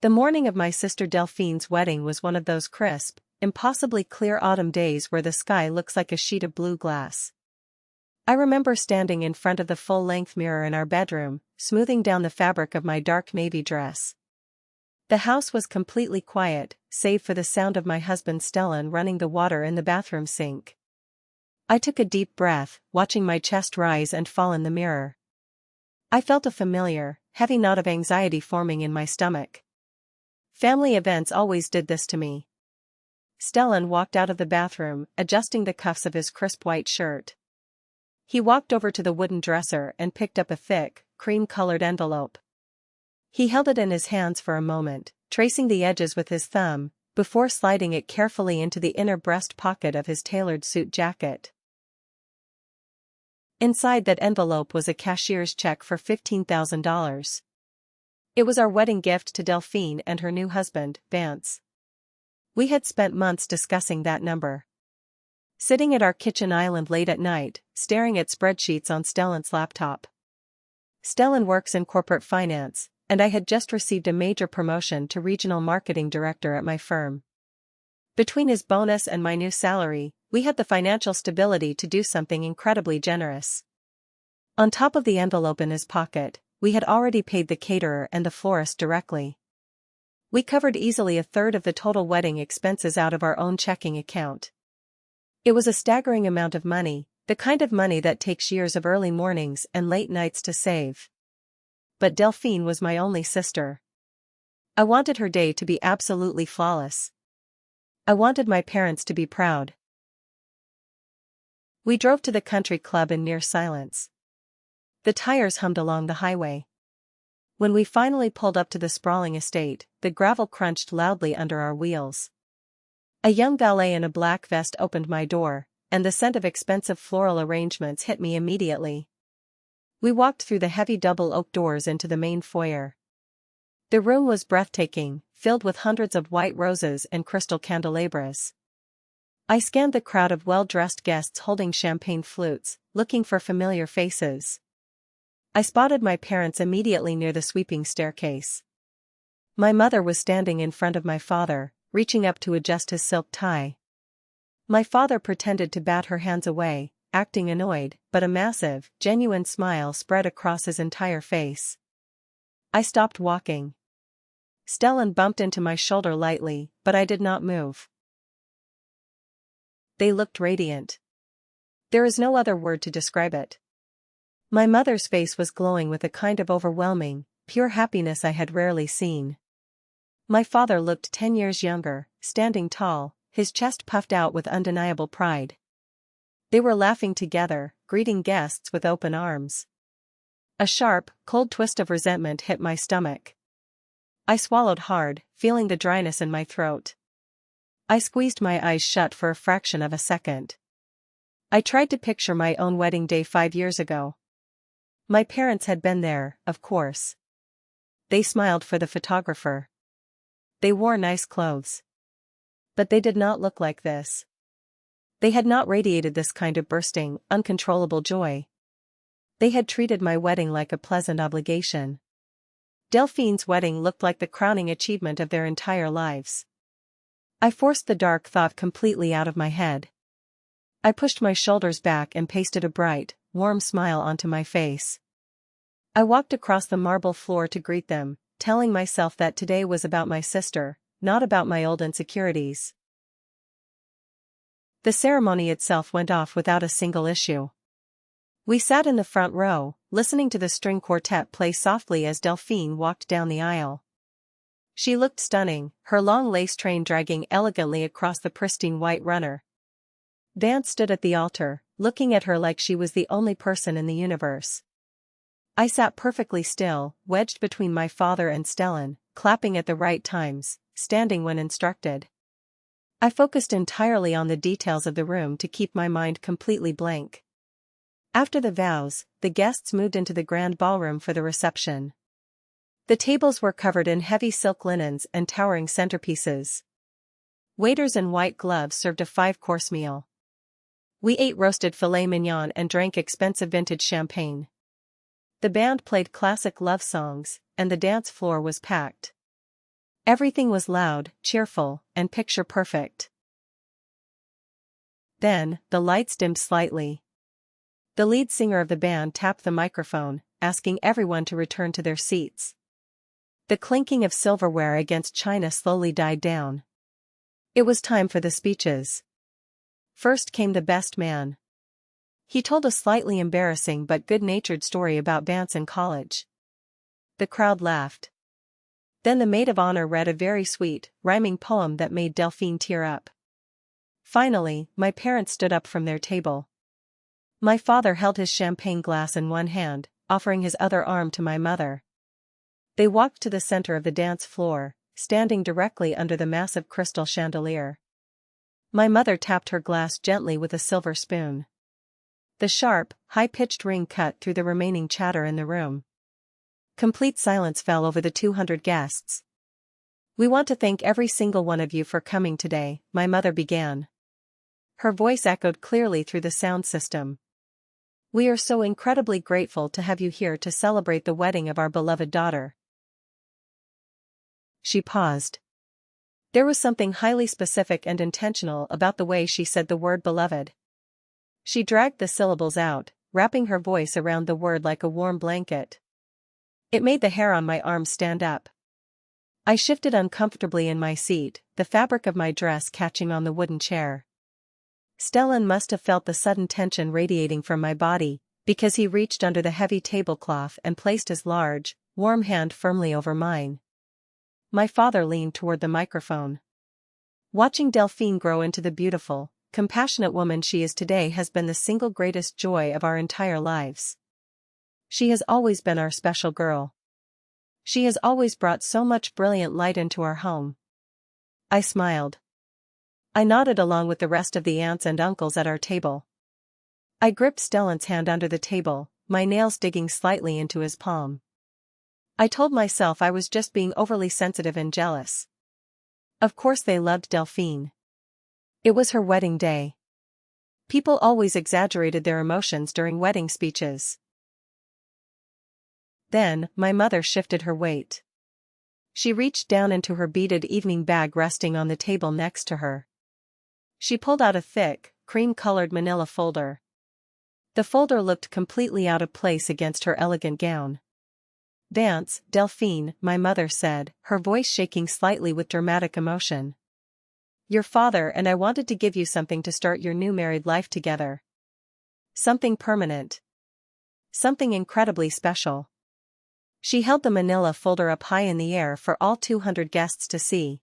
The morning of my sister Delphine's wedding was one of those crisp, impossibly clear autumn days where the sky looks like a sheet of blue glass. I remember standing in front of the full-length mirror in our bedroom, smoothing down the fabric of my dark navy dress. The house was completely quiet, save for the sound of my husband Stellan running the water in the bathroom sink. I took a deep breath, watching my chest rise and fall in the mirror. I felt a familiar, heavy knot of anxiety forming in my stomach. Family events always did this to me. Stellan walked out of the bathroom, adjusting the cuffs of his crisp white shirt. He walked over to the wooden dresser and picked up a thick, cream-colored envelope. He held it in his hands for a moment, tracing the edges with his thumb, before sliding it carefully into the inner breast pocket of his tailored suit jacket. Inside that envelope was a cashier's check for $15,000. It was our wedding gift to Delphine and her new husband, Vance. We had spent months discussing that number. Sitting at our kitchen island late at night, staring at spreadsheets on Stellan's laptop. Stellan works in corporate finance, and I had just received a major promotion to regional marketing director at my firm. Between his bonus and my new salary, we had the financial stability to do something incredibly generous. On top of the envelope in his pocket, we had already paid the caterer and the florist directly. We covered easily a third of the total wedding expenses out of our own checking account. It was a staggering amount of money, the kind of money that takes years of early mornings and late nights to save. But Delphine was my only sister. I wanted her day to be absolutely flawless. I wanted my parents to be proud. We drove to the country club in near silence. The tires hummed along the highway. When we finally pulled up to the sprawling estate, the gravel crunched loudly under our wheels. A young valet in a black vest opened my door, and the scent of expensive floral arrangements hit me immediately. We walked through the heavy double oak doors into the main foyer. The room was breathtaking, filled with hundreds of white roses and crystal candelabras. I scanned the crowd of well-dressed guests holding champagne flutes, looking for familiar faces. I spotted my parents immediately near the sweeping staircase. My mother was standing in front of my father, reaching up to adjust his silk tie. My father pretended to bat her hands away, acting annoyed, but a massive, genuine smile spread across his entire face. I stopped walking. Stellan bumped into my shoulder lightly, but I did not move. They looked radiant. There is no other word to describe it. My mother's face was glowing with a kind of overwhelming, pure happiness I had rarely seen. My father looked 10 years younger, standing tall, his chest puffed out with undeniable pride. They were laughing together, greeting guests with open arms. A sharp, cold twist of resentment hit my stomach. I swallowed hard, feeling the dryness in my throat. I squeezed my eyes shut for a fraction of a second. I tried to picture my own wedding day 5 years ago. My parents had been there, of course. They smiled for the photographer. They wore nice clothes. But they did not look like this. They had not radiated this kind of bursting, uncontrollable joy. They had treated my wedding like a pleasant obligation. Delphine's wedding looked like the crowning achievement of their entire lives. I forced the dark thought completely out of my head. I pushed my shoulders back and pasted a bright, warm smile onto my face. I walked across the marble floor to greet them, telling myself that today was about my sister, not about my old insecurities. The ceremony itself went off without a single issue. We sat in the front row, listening to the string quartet play softly as Delphine walked down the aisle. She looked stunning, her long lace train dragging elegantly across the pristine white runner. Vance stood at the altar, looking at her like she was the only person in the universe. I sat perfectly still, wedged between my father and Stellan, clapping at the right times, standing when instructed. I focused entirely on the details of the room to keep my mind completely blank. After the vows, the guests moved into the grand ballroom for the reception. The tables were covered in heavy silk linens and towering centerpieces. Waiters in white gloves served a 5-course meal. We ate roasted filet mignon and drank expensive vintage champagne. The band played classic love songs, and the dance floor was packed. Everything was loud, cheerful, and picture-perfect. Then, the lights dimmed slightly. The lead singer of the band tapped the microphone, asking everyone to return to their seats. The clinking of silverware against china slowly died down. It was time for the speeches. First came the best man. He told a slightly embarrassing but good-natured story about Vance in college. The crowd laughed. Then the maid of honor read a very sweet, rhyming poem that made Delphine tear up. Finally, my parents stood up from their table. My father held his champagne glass in one hand, offering his other arm to my mother. They walked to the center of the dance floor, standing directly under the massive crystal chandelier. My mother tapped her glass gently with a silver spoon. The sharp, high-pitched ring cut through the remaining chatter in the room. Complete silence fell over the 200 guests. "We want to thank every single one of you for coming today," my mother began. Her voice echoed clearly through the sound system. "We are so incredibly grateful to have you here to celebrate the wedding of our beloved daughter." She paused. There was something highly specific and intentional about the way she said the word beloved. She dragged the syllables out, wrapping her voice around the word like a warm blanket. It made the hair on my arms stand up. I shifted uncomfortably in my seat, the fabric of my dress catching on the wooden chair. Stellan must have felt the sudden tension radiating from my body, because he reached under the heavy tablecloth and placed his large, warm hand firmly over mine. My father leaned toward the microphone. "Watching Delphine grow into the beautiful, compassionate woman she is today has been the single greatest joy of our entire lives. She has always been our special girl. She has always brought so much brilliant light into our home." I smiled. I nodded along with the rest of the aunts and uncles at our table. I gripped Stellan's hand under the table, my nails digging slightly into his palm. I told myself I was just being overly sensitive and jealous. Of course they loved Delphine. It was her wedding day. People always exaggerated their emotions during wedding speeches. Then, my mother shifted her weight. She reached down into her beaded evening bag resting on the table next to her. She pulled out a thick, cream-colored manila folder. The folder looked completely out of place against her elegant gown. "Vance, Delphine," my mother said, her voice shaking slightly with dramatic emotion. "Your father and I wanted to give you something to start your new married life together. Something permanent. Something incredibly special." She held the manila folder up high in the air for all 200 guests to see.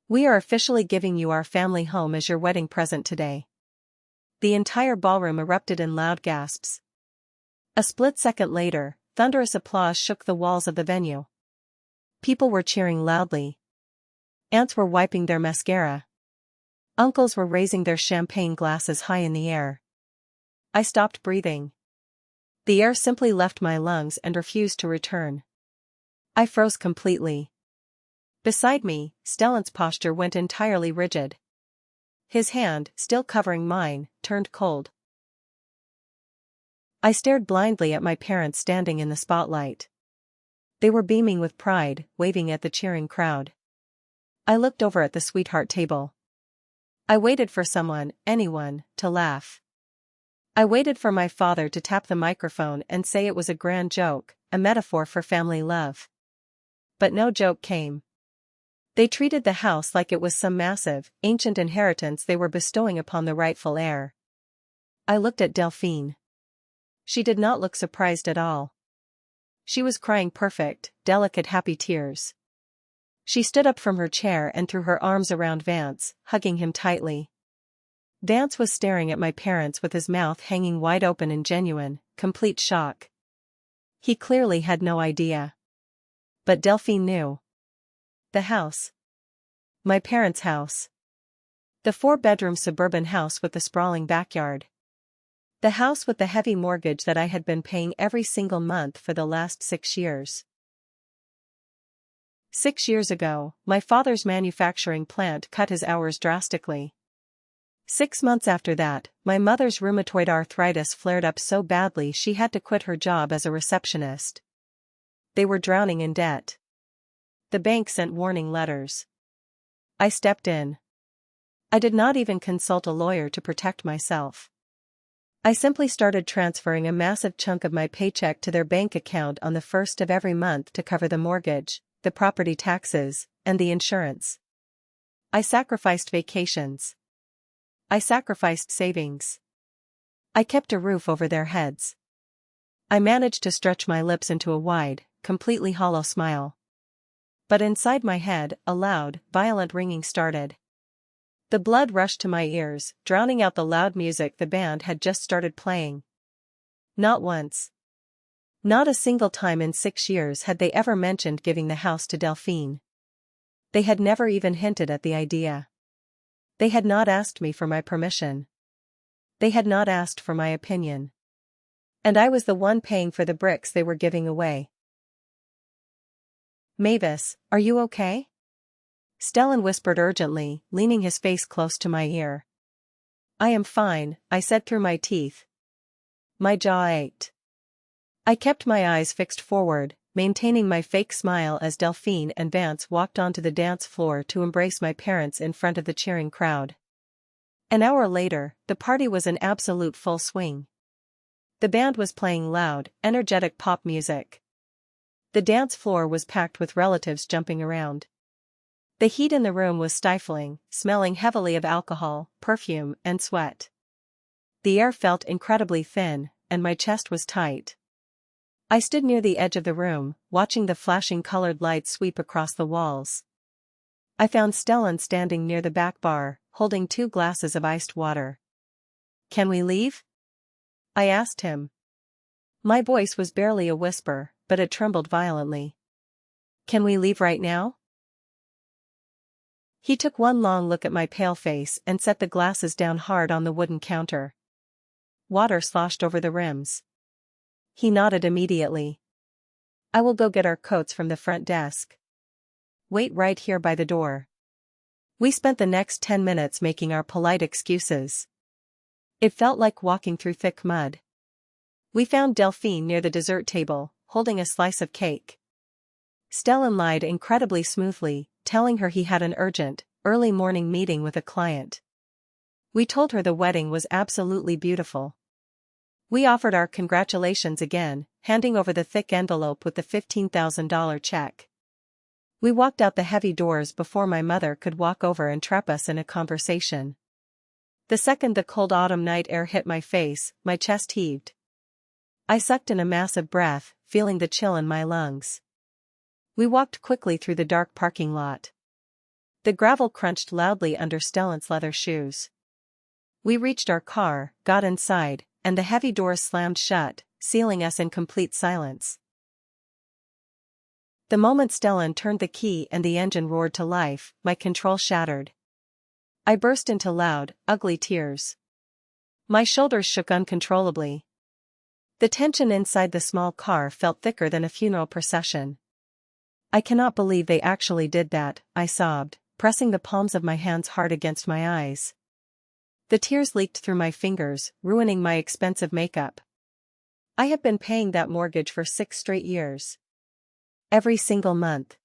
"We are officially giving you our family home as your wedding present today." The entire ballroom erupted in loud gasps. A split second later, thunderous applause shook the walls of the venue. People were cheering loudly. Aunts were wiping their mascara. Uncles were raising their champagne glasses high in the air. I stopped breathing. The air simply left my lungs and refused to return. I froze completely. Beside me, Stellan's posture went entirely rigid. His hand, still covering mine, turned cold. I stared blindly at my parents standing in the spotlight. They were beaming with pride, waving at the cheering crowd. I looked over at the sweetheart table. I waited for someone, anyone, to laugh. I waited for my father to tap the microphone and say it was a grand joke, a metaphor for family love. But no joke came. They treated the house like it was some massive, ancient inheritance they were bestowing upon the rightful heir. I looked at Delphine. She did not look surprised at all. She was crying perfect, delicate happy tears. She stood up from her chair and threw her arms around Vance, hugging him tightly. Vance was staring at my parents with his mouth hanging wide open in genuine, complete shock. He clearly had no idea. But Delphine knew. The house. My parents' house. The 4-bedroom suburban house with the sprawling backyard. The house with the heavy mortgage that I had been paying every single month for the last 6 years. 6 years ago, my father's manufacturing plant cut his hours drastically. 6 months after that, my mother's rheumatoid arthritis flared up so badly she had to quit her job as a receptionist. They were drowning in debt. the bank sent warning letters. I stepped in. I did not even consult a lawyer to protect myself. I simply started transferring a massive chunk of my paycheck to their bank account on the first of every month to cover the mortgage, the property taxes, and the insurance. I sacrificed vacations. I sacrificed savings. I kept a roof over their heads. I managed to stretch my lips into a wide, completely hollow smile. But inside my head, a loud, violent ringing started. The blood rushed to my ears, drowning out the loud music the band had just started playing. Not once. Not a single time in 6 years had they ever mentioned giving the house to Delphine. They had never even hinted at the idea. They had not asked me for my permission. They had not asked for my opinion. And I was the one paying for the bricks they were giving away. "Mavis, are you okay?" Stellan whispered urgently, leaning his face close to my ear. "I am fine," I said through my teeth. My jaw ached. I kept my eyes fixed forward, maintaining my fake smile as Delphine and Vance walked onto the dance floor to embrace my parents in front of the cheering crowd. An hour later, the party was in absolute full swing. The band was playing loud, energetic pop music. The dance floor was packed with relatives jumping around. The heat in the room was stifling, smelling heavily of alcohol, perfume, and sweat. The air felt incredibly thin, and my chest was tight. I stood near the edge of the room, watching the flashing colored lights sweep across the walls. I found Stellan standing near the back bar, holding 2 glasses of iced water. "Can we leave?" I asked him. My voice was barely a whisper, but it trembled violently. "Can we leave right now?" He took one long look at my pale face and set the glasses down hard on the wooden counter. Water sloshed over the rims. He nodded immediately. "I will go get our coats from the front desk. Wait right here by the door." We spent the next 10 minutes making our polite excuses. It felt like walking through thick mud. We found Delphine near the dessert table, holding a slice of cake. Stellan lied incredibly smoothly, telling her he had an urgent, early morning meeting with a client. We told her the wedding was absolutely beautiful. We offered our congratulations again, handing over the thick envelope with the $15,000 check. We walked out the heavy doors before my mother could walk over and trap us in a conversation. The second the cold autumn night air hit my face, my chest heaved. I sucked in a massive breath, feeling the chill in my lungs. We walked quickly through the dark parking lot. The gravel crunched loudly under Stellan's leather shoes. We reached our car, got inside, and the heavy doors slammed shut, sealing us in complete silence. The moment Stellan turned the key and the engine roared to life, my control shattered. I burst into loud, ugly tears. My shoulders shook uncontrollably. The tension inside the small car felt thicker than a funeral procession. "I cannot believe they actually did that," I sobbed, pressing the palms of my hands hard against my eyes. The tears leaked through my fingers, ruining my expensive makeup. I have been paying that mortgage for 6 straight years. Every single month.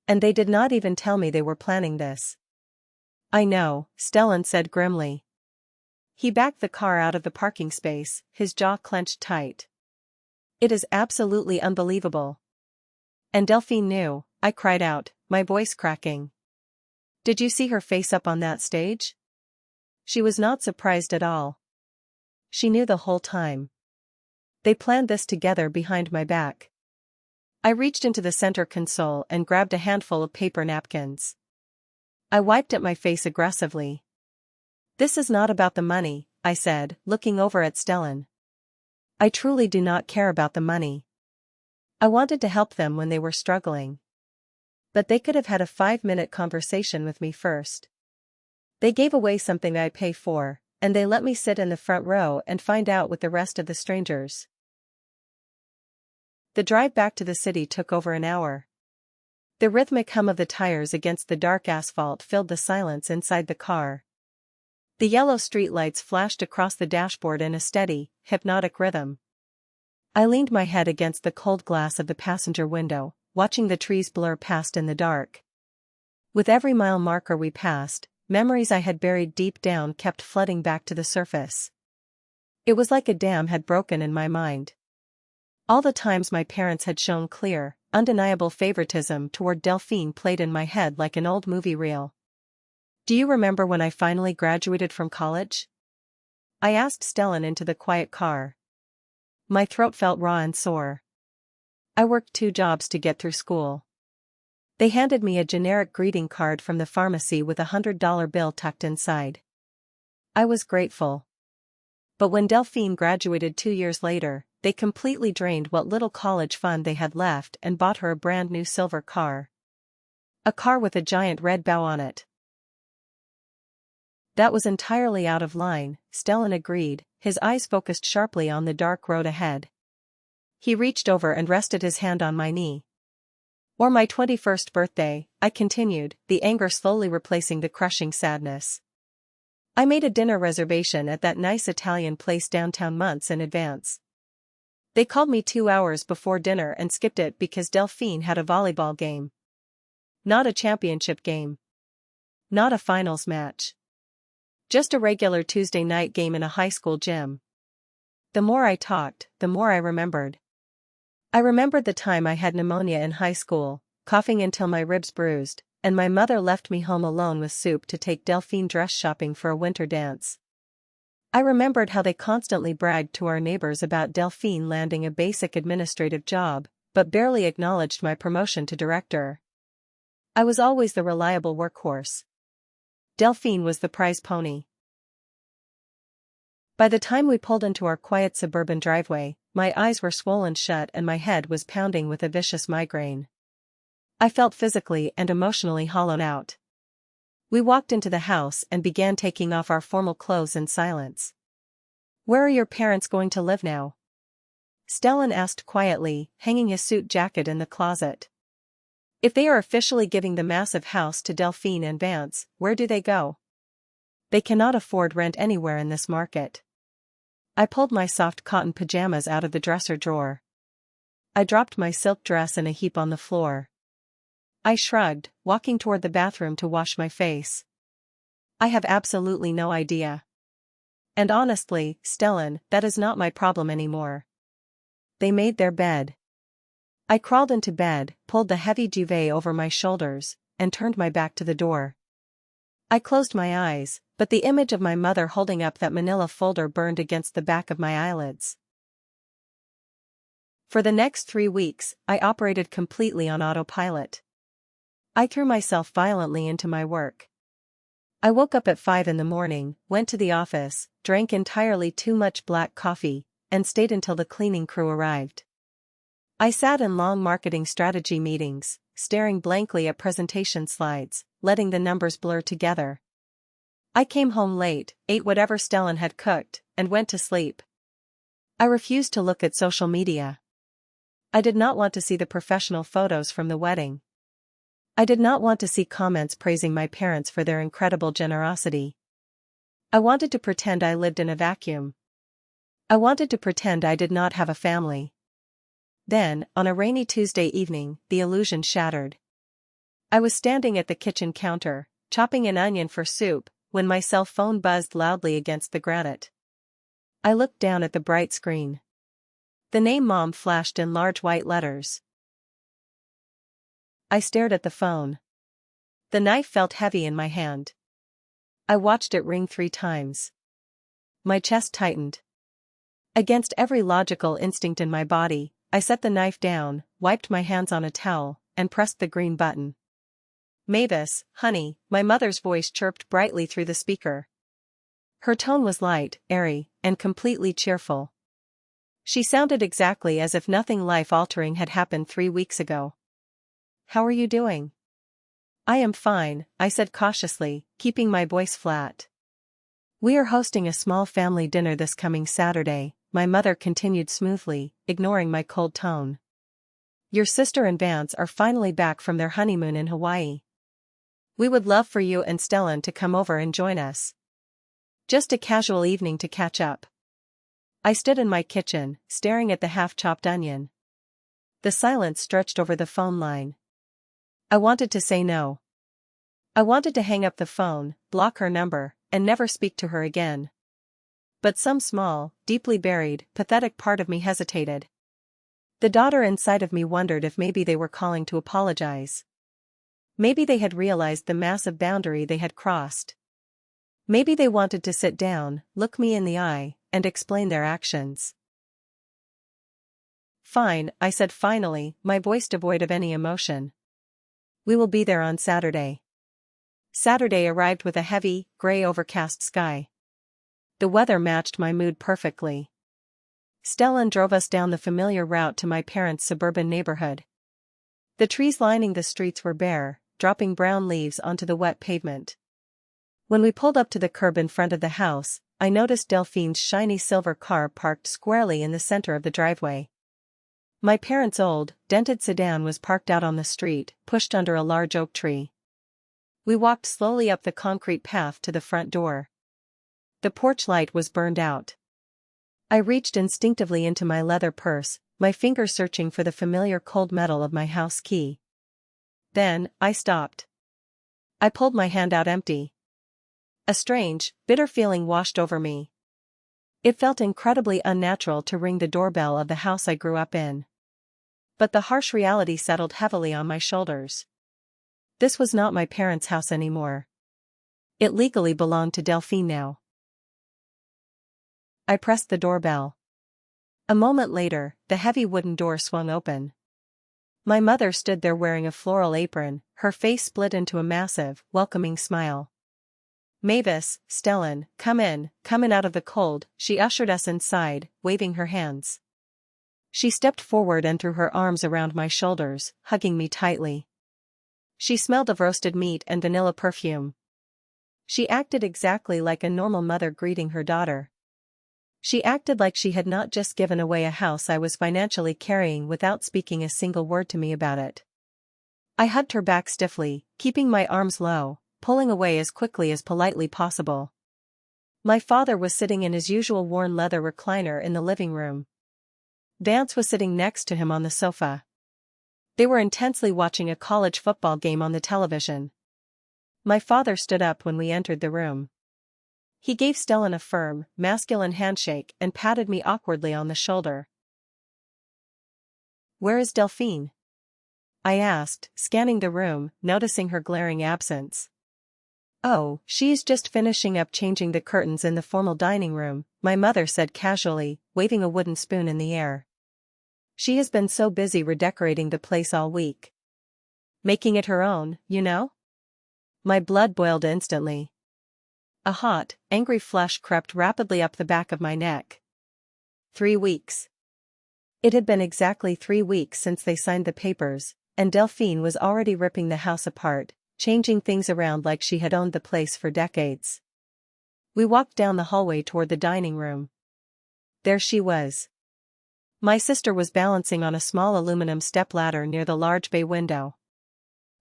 And they did not even tell me they were planning this. "I know," Stellan said grimly. He backed the car out of the parking space, his jaw clenched tight. "It is absolutely unbelievable." "And Delphine knew," I cried out, my voice cracking. "Did you see her face up on that stage?" She was not surprised at all. She knew the whole time. They planned this together behind my back. I reached into the center console and grabbed a handful of paper napkins. I wiped at my face aggressively. "This is not about the money," I said, looking over at Stellan. "I truly do not care about the money. I wanted to help them when they were struggling. But they could have had a 5-minute conversation with me first. They gave away something I pay for, and they let me sit in the front row and find out with the rest of the strangers." The drive back to the city took over an hour. The rhythmic hum of the tires against the dark asphalt filled the silence inside the car. The yellow streetlights flashed across the dashboard in a steady, hypnotic rhythm. I leaned my head against the cold glass of the passenger window, watching the trees blur past in the dark. With every mile marker we passed, memories I had buried deep down kept flooding back to the surface. It was like a dam had broken in my mind. All the times my parents had shown clear, undeniable favoritism toward Delphine played in my head like an old movie reel. "Do you remember when I finally graduated from college?" I asked Stellan into the quiet car. My throat felt raw and sore. "I worked 2 jobs to get through school." They handed me a generic greeting card from the pharmacy with a $100 bill tucked inside. I was grateful. But when Delphine graduated 2 years later, they completely drained what little college fund they had left and bought her a brand new silver car. A car with a giant red bow on it. That was entirely out of line, Stellan agreed, his eyes focused sharply on the dark road ahead. He reached over and rested his hand on my knee. "Or my 21st birthday," I continued, the anger slowly replacing the crushing sadness. "I made a dinner reservation at that nice Italian place downtown months in advance. They called me 2 hours before dinner and skipped it because Delphine had a volleyball game. Not a championship game. Not a finals match. Just a regular Tuesday night game in a high school gym." The more I talked, the more I remembered. I remembered the time I had pneumonia in high school, coughing until my ribs bruised, and my mother left me home alone with soup to take Delphine dress shopping for a winter dance. I remembered how they constantly bragged to our neighbors about Delphine landing a basic administrative job, but barely acknowledged my promotion to director. I was always the reliable workhorse. Delphine was the prize pony. By the time we pulled into our quiet suburban driveway, my eyes were swollen shut and my head was pounding with a vicious migraine. I felt physically and emotionally hollowed out. We walked into the house and began taking off our formal clothes in silence. "Where are your parents going to live now?" Stellan asked quietly, hanging his suit jacket in the closet. "If they are officially giving the massive house to Delphine and Vance, where do they go? They cannot afford rent anywhere in this market." I pulled my soft cotton pajamas out of the dresser drawer. I dropped my silk dress in a heap on the floor. I shrugged, walking toward the bathroom to wash my face. "I have absolutely no idea. And honestly, Stellan, that is not my problem anymore." They made their bed. I crawled into bed, pulled the heavy duvet over my shoulders, and turned my back to the door. I closed my eyes, but the image of my mother holding up that manila folder burned against the back of my eyelids. For the next 3 weeks, I operated completely on autopilot. I threw myself violently into my work. I woke up at 5 in the morning, went to the office, drank entirely too much black coffee, and stayed until the cleaning crew arrived. I sat in long marketing strategy meetings, staring blankly at presentation slides, letting the numbers blur together. I came home late, ate whatever Stellan had cooked, and went to sleep. I refused to look at social media. I did not want to see the professional photos from the wedding. I did not want to see comments praising my parents for their incredible generosity. I wanted to pretend I lived in a vacuum. I wanted to pretend I did not have a family. Then, on a rainy Tuesday evening, the illusion shattered. I was standing at the kitchen counter, chopping an onion for soup, when my cell phone buzzed loudly against the granite. I looked down at the bright screen. The name Mom flashed in large white letters. I stared at the phone. The knife felt heavy in my hand. I watched it ring 3 times. My chest tightened. Against every logical instinct in my body, I set the knife down, wiped my hands on a towel, and pressed the green button. "Mavis, honey," my mother's voice chirped brightly through the speaker. Her tone was light, airy, and completely cheerful. She sounded exactly as if nothing life-altering had happened 3 weeks ago. "How are you doing?" "I am fine," I said cautiously, keeping my voice flat. "We are hosting a small family dinner this coming Saturday," my mother continued smoothly, ignoring my cold tone. "Your sister and Vance are finally back from their honeymoon in Hawaii. We would love for you and Stellan to come over and join us. Just a casual evening to catch up." I stood in my kitchen, staring at the half-chopped onion. The silence stretched over the phone line. I wanted to say no. I wanted to hang up the phone, block her number, and never speak to her again. But some small, deeply buried, pathetic part of me hesitated. The daughter inside of me wondered if maybe they were calling to apologize. Maybe they had realized the massive boundary they had crossed. Maybe they wanted to sit down, look me in the eye, and explain their actions. "Fine," I said finally, my voice devoid of any emotion. "We will be there on Saturday." Saturday arrived with a heavy, gray overcast sky. The weather matched my mood perfectly. Stellan drove us down the familiar route to my parents' suburban neighborhood. The trees lining the streets were bare, dropping brown leaves onto the wet pavement. When we pulled up to the curb in front of the house, I noticed Delphine's shiny silver car parked squarely in the center of the driveway. My parents' old, dented sedan was parked out on the street, pushed under a large oak tree. We walked slowly up the concrete path to the front door. The porch light was burned out. I reached instinctively into my leather purse, my fingers searching for the familiar cold metal of my house key. Then, I stopped. I pulled my hand out empty. A strange, bitter feeling washed over me. It felt incredibly unnatural to ring the doorbell of the house I grew up in. But the harsh reality settled heavily on my shoulders. This was not my parents' house anymore. It legally belonged to Delphine now. I pressed the doorbell. A moment later, the heavy wooden door swung open. My mother stood there wearing a floral apron, her face split into a massive, welcoming smile. "Mavis, Stellan, come in out of the cold," she ushered us inside, waving her hands. She stepped forward and threw her arms around my shoulders, hugging me tightly. She smelled of roasted meat and vanilla perfume. She acted exactly like a normal mother greeting her daughter. She acted like she had not just given away a house I was financially carrying without speaking a single word to me about it. I hugged her back stiffly, keeping my arms low, pulling away as quickly as politely possible. My father was sitting in his usual worn leather recliner in the living room. Vance was sitting next to him on the sofa. They were intensely watching a college football game on the television. My father stood up when we entered the room. He gave Stellan a firm, masculine handshake and patted me awkwardly on the shoulder. "Where is Delphine?" I asked, scanning the room, noticing her glaring absence. "Oh, she's just finishing up changing the curtains in the formal dining room," my mother said casually, waving a wooden spoon in the air. "She has been so busy redecorating the place all week. Making it her own, you know?" My blood boiled instantly. A hot, angry flush crept rapidly up the back of my neck. 3 weeks. It had been exactly 3 weeks since they signed the papers, and Delphine was already ripping the house apart, changing things around like she had owned the place for decades. We walked down the hallway toward the dining room. There she was. My sister was balancing on a small aluminum stepladder near the large bay window.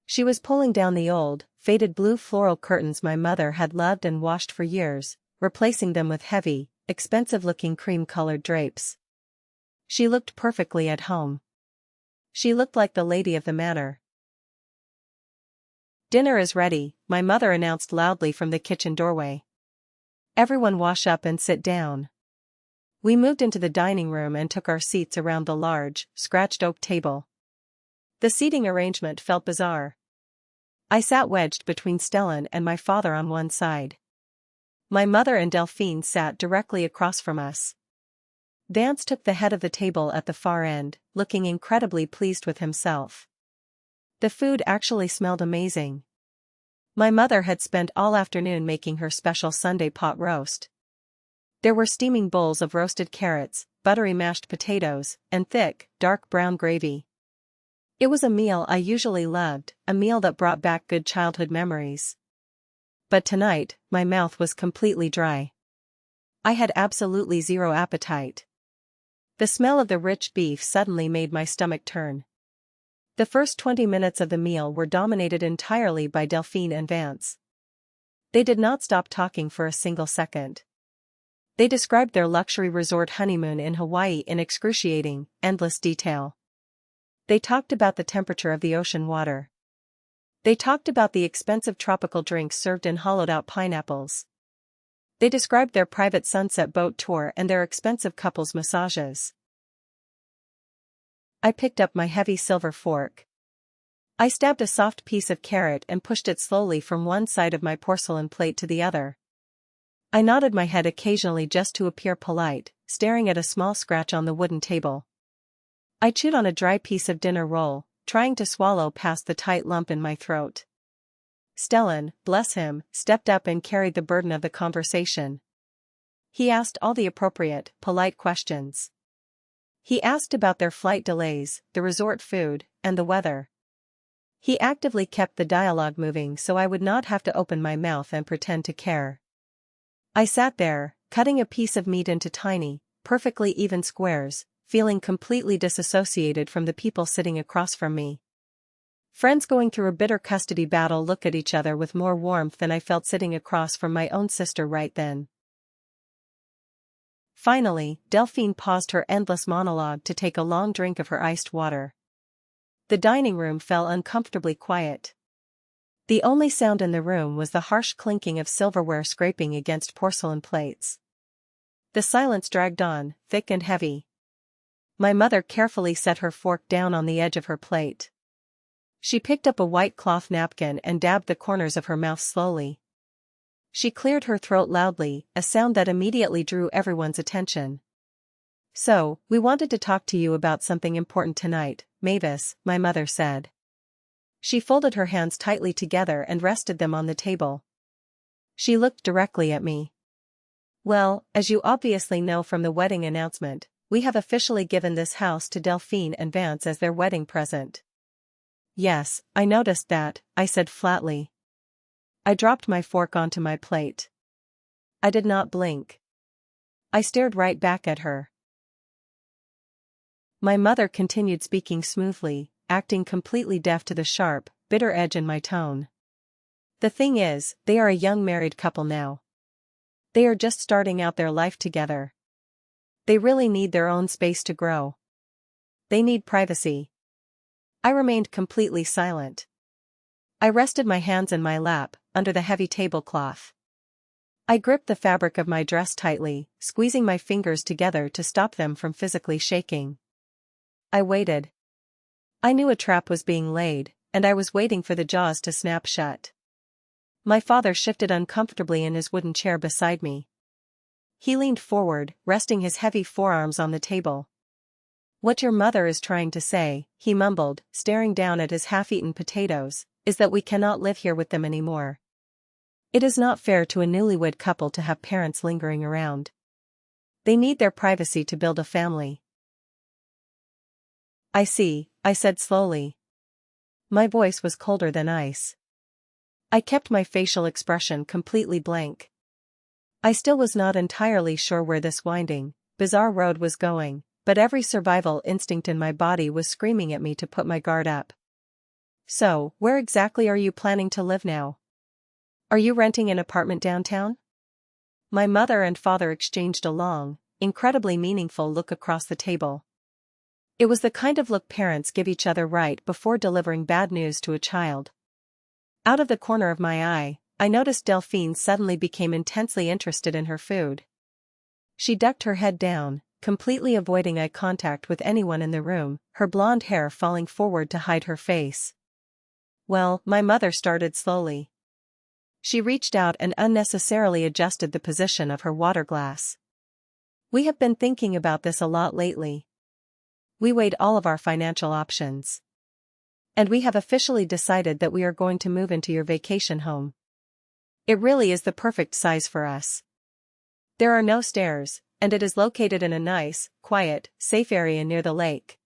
She was pulling down the old, faded blue floral curtains my mother had loved and washed for years, replacing them with heavy, expensive-looking cream-colored drapes. She looked perfectly at home. She looked like the lady of the manor. "Dinner is ready," my mother announced loudly from the kitchen doorway. "Everyone wash up and sit down." We moved into the dining room and took our seats around the large, scratched oak table. The seating arrangement felt bizarre. I sat wedged between Stellan and my father on one side. My mother and Delphine sat directly across from us. Vance took the head of the table at the far end, looking incredibly pleased with himself. The food actually smelled amazing. My mother had spent all afternoon making her special Sunday pot roast. There were steaming bowls of roasted carrots, buttery mashed potatoes, and thick, dark brown gravy. It was a meal I usually loved, a meal that brought back good childhood memories. But tonight, my mouth was completely dry. I had absolutely zero appetite. The smell of the rich beef suddenly made my stomach turn. The first 20 minutes of the meal were dominated entirely by Delphine and Vance. They did not stop talking for a single second. They described their luxury resort honeymoon in Hawaii in excruciating, endless detail. They talked about the temperature of the ocean water. They talked about the expensive tropical drinks served in hollowed-out pineapples. They described their private sunset boat tour and their expensive couples massages. I picked up my heavy silver fork. I stabbed a soft piece of carrot and pushed it slowly from one side of my porcelain plate to the other. I nodded my head occasionally just to appear polite, staring at a small scratch on the wooden table. I chewed on a dry piece of dinner roll, trying to swallow past the tight lump in my throat. Stellan, bless him, stepped up and carried the burden of the conversation. He asked all the appropriate, polite questions. He asked about their flight delays, the resort food, and the weather. He actively kept the dialogue moving so I would not have to open my mouth and pretend to care. I sat there, cutting a piece of meat into tiny, perfectly even squares, feeling completely disassociated from the people sitting across from me. Friends going through a bitter custody battle look at each other with more warmth than I felt sitting across from my own sister right then. Finally, Delphine paused her endless monologue to take a long drink of her iced water. The dining room fell uncomfortably quiet. The only sound in the room was the harsh clinking of silverware scraping against porcelain plates. The silence dragged on, thick and heavy. My mother carefully set her fork down on the edge of her plate. She picked up a white cloth napkin and dabbed the corners of her mouth slowly. She cleared her throat loudly, a sound that immediately drew everyone's attention. "So, we wanted to talk to you about something important tonight, Mavis," my mother said. She folded her hands tightly together and rested them on the table. She looked directly at me. "Well, as you obviously know from the wedding announcement, we have officially given this house to Delphine and Vance as their wedding present." "Yes, I noticed that," I said flatly. I dropped my fork onto my plate. I did not blink. I stared right back at her. My mother continued speaking smoothly, acting completely deaf to the sharp, bitter edge in my tone. "The thing is, they are a young married couple now. They are just starting out their life together. They really need their own space to grow. They need privacy." I remained completely silent. I rested my hands in my lap, under the heavy tablecloth. I gripped the fabric of my dress tightly, squeezing my fingers together to stop them from physically shaking. I waited. I knew a trap was being laid, and I was waiting for the jaws to snap shut. My father shifted uncomfortably in his wooden chair beside me. He leaned forward, resting his heavy forearms on the table. "What your mother is trying to say," he mumbled, staring down at his half-eaten potatoes, "is that we cannot live here with them anymore. It is not fair to a newlywed couple to have parents lingering around. They need their privacy to build a family." "I see," I said slowly. My voice was colder than ice. I kept my facial expression completely blank. I still was not entirely sure where this winding, bizarre road was going, but every survival instinct in my body was screaming at me to put my guard up. "So, where exactly are you planning to live now? Are you renting an apartment downtown?" My mother and father exchanged a long, incredibly meaningful look across the table. It was the kind of look parents give each other right before delivering bad news to a child. Out of the corner of my eye, I noticed Delphine suddenly became intensely interested in her food. She ducked her head down, completely avoiding eye contact with anyone in the room, her blonde hair falling forward to hide her face. "Well," my mother started slowly. She reached out and unnecessarily adjusted the position of her water glass. "We have been thinking about this a lot lately. We weighed all of our financial options. And we have officially decided that we are going to move into your vacation home. It really is the perfect size for us. There are no stairs, and it is located in a nice, quiet, safe area near the lake."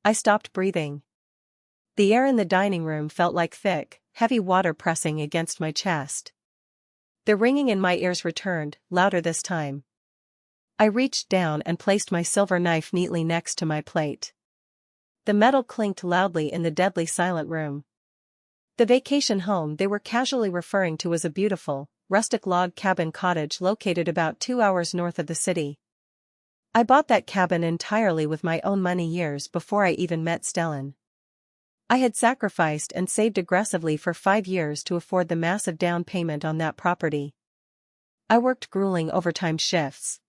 I stopped breathing. The air in the dining room felt like thick, heavy water pressing against my chest. The ringing in my ears returned, louder this time. I reached down and placed my silver knife neatly next to my plate. The metal clinked loudly in the deadly silent room. The vacation home they were casually referring to was a beautiful, rustic log cabin cottage located about 2 hours north of the city. I bought that cabin entirely with my own money years before I even met Stellan. I had sacrificed and saved aggressively for 5 years to afford the massive down payment on that property. I worked grueling overtime shifts.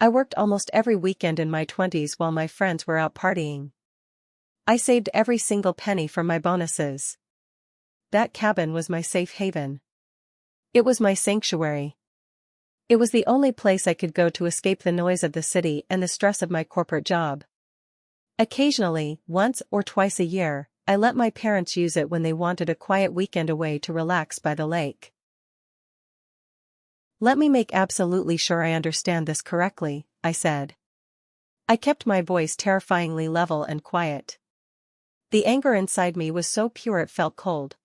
I worked almost every weekend in my 20s while my friends were out partying. I saved every single penny from my bonuses. That cabin was my safe haven. It was my sanctuary. It was the only place I could go to escape the noise of the city and the stress of my corporate job. Occasionally, once or twice a year, I let my parents use it when they wanted a quiet weekend away to relax by the lake. Let me make absolutely sure I understand this correctly, I said. I kept my voice terrifyingly level and quiet. The anger inside me was so pure it felt cold.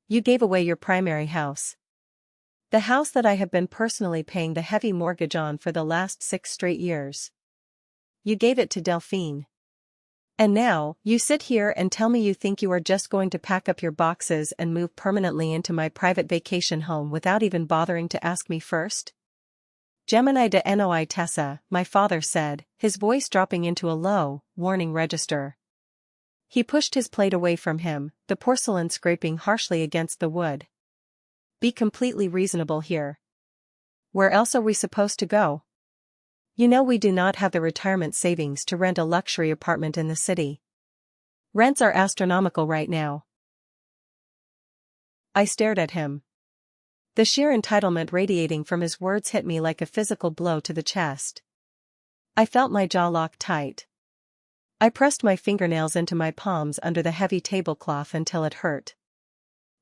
You gave away your primary house. The house that I have been personally paying the heavy mortgage on for the last 6 straight years. You gave it to Delphine. And now, you sit here and tell me you think you are just going to pack up your boxes and move permanently into my private vacation home without even bothering to ask me first? Gemini de Noi Tessa, my father said, his voice dropping into a low, warning register. He pushed his plate away from him, the porcelain scraping harshly against the wood. Be completely reasonable here. Where else are we supposed to go? You know we do not have the retirement savings to rent a luxury apartment in the city. Rents are astronomical right now. I stared at him. The sheer entitlement radiating from his words hit me like a physical blow to the chest. I felt my jaw lock tight. I pressed my fingernails into my palms under the heavy tablecloth until it hurt.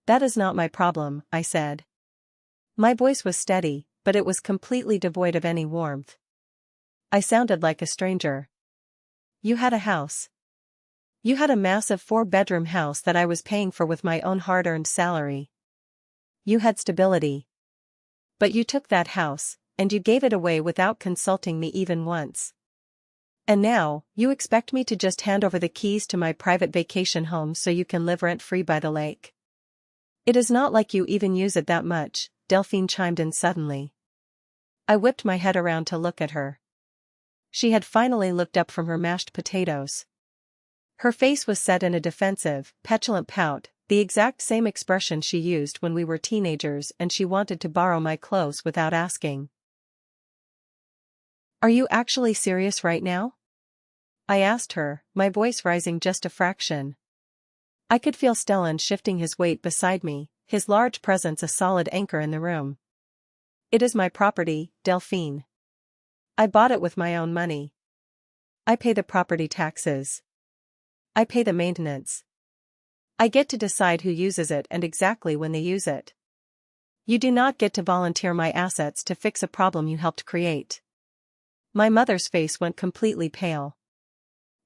That is not my problem, I said. My voice was steady, but it was completely devoid of any warmth. I sounded like a stranger. You had a house. You had a massive 4-bedroom house that I was paying for with my own hard-earned salary. You had stability. But you took that house, and you gave it away without consulting me even once. And now, you expect me to just hand over the keys to my private vacation home so you can live rent-free by the lake. It is not like you even use it that much, Delphine chimed in suddenly. I whipped my head around to look at her. She had finally looked up from her mashed potatoes. Her face was set in a defensive, petulant pout, the exact same expression she used when we were teenagers and she wanted to borrow my clothes without asking. Are you actually serious right now? I asked her, my voice rising just a fraction. I could feel Stellan shifting his weight beside me, his large presence a solid anchor in the room. It is my property, Delphine. I bought it with my own money. I pay the property taxes. I pay the maintenance. I get to decide who uses it and exactly when they use it. You do not get to volunteer my assets to fix a problem you helped create. My mother's face went completely pale.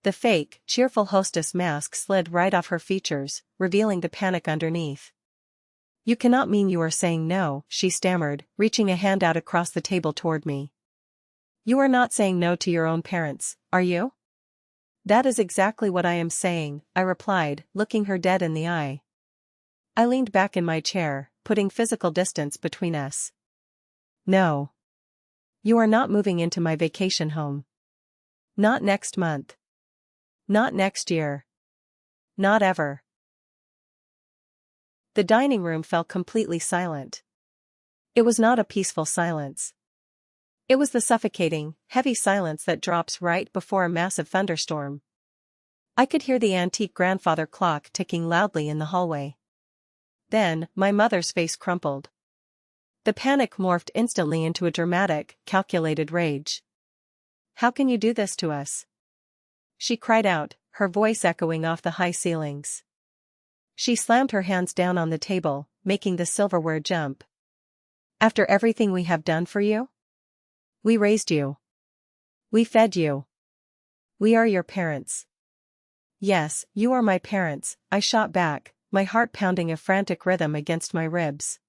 The fake, cheerful hostess mask slid right off her features, revealing the panic underneath. You cannot mean you are saying no, she stammered, reaching a hand out across the table toward me. You are not saying no to your own parents, are you? That is exactly what I am saying, I replied, looking her dead in the eye. I leaned back in my chair, putting physical distance between us. No. You are not moving into my vacation home. Not next month. Not next year. Not ever. The dining room fell completely silent. It was not a peaceful silence. It was the suffocating, heavy silence that drops right before a massive thunderstorm. I could hear the antique grandfather clock ticking loudly in the hallway. Then, my mother's face crumpled. The panic morphed instantly into a dramatic, calculated rage. How can you do this to us? She cried out, her voice echoing off the high ceilings. She slammed her hands down on the table, making the silverware jump. After everything we have done for you? We raised you. We fed you. We are your parents. Yes, you are my parents, I shot back, my heart pounding a frantic rhythm against my ribs.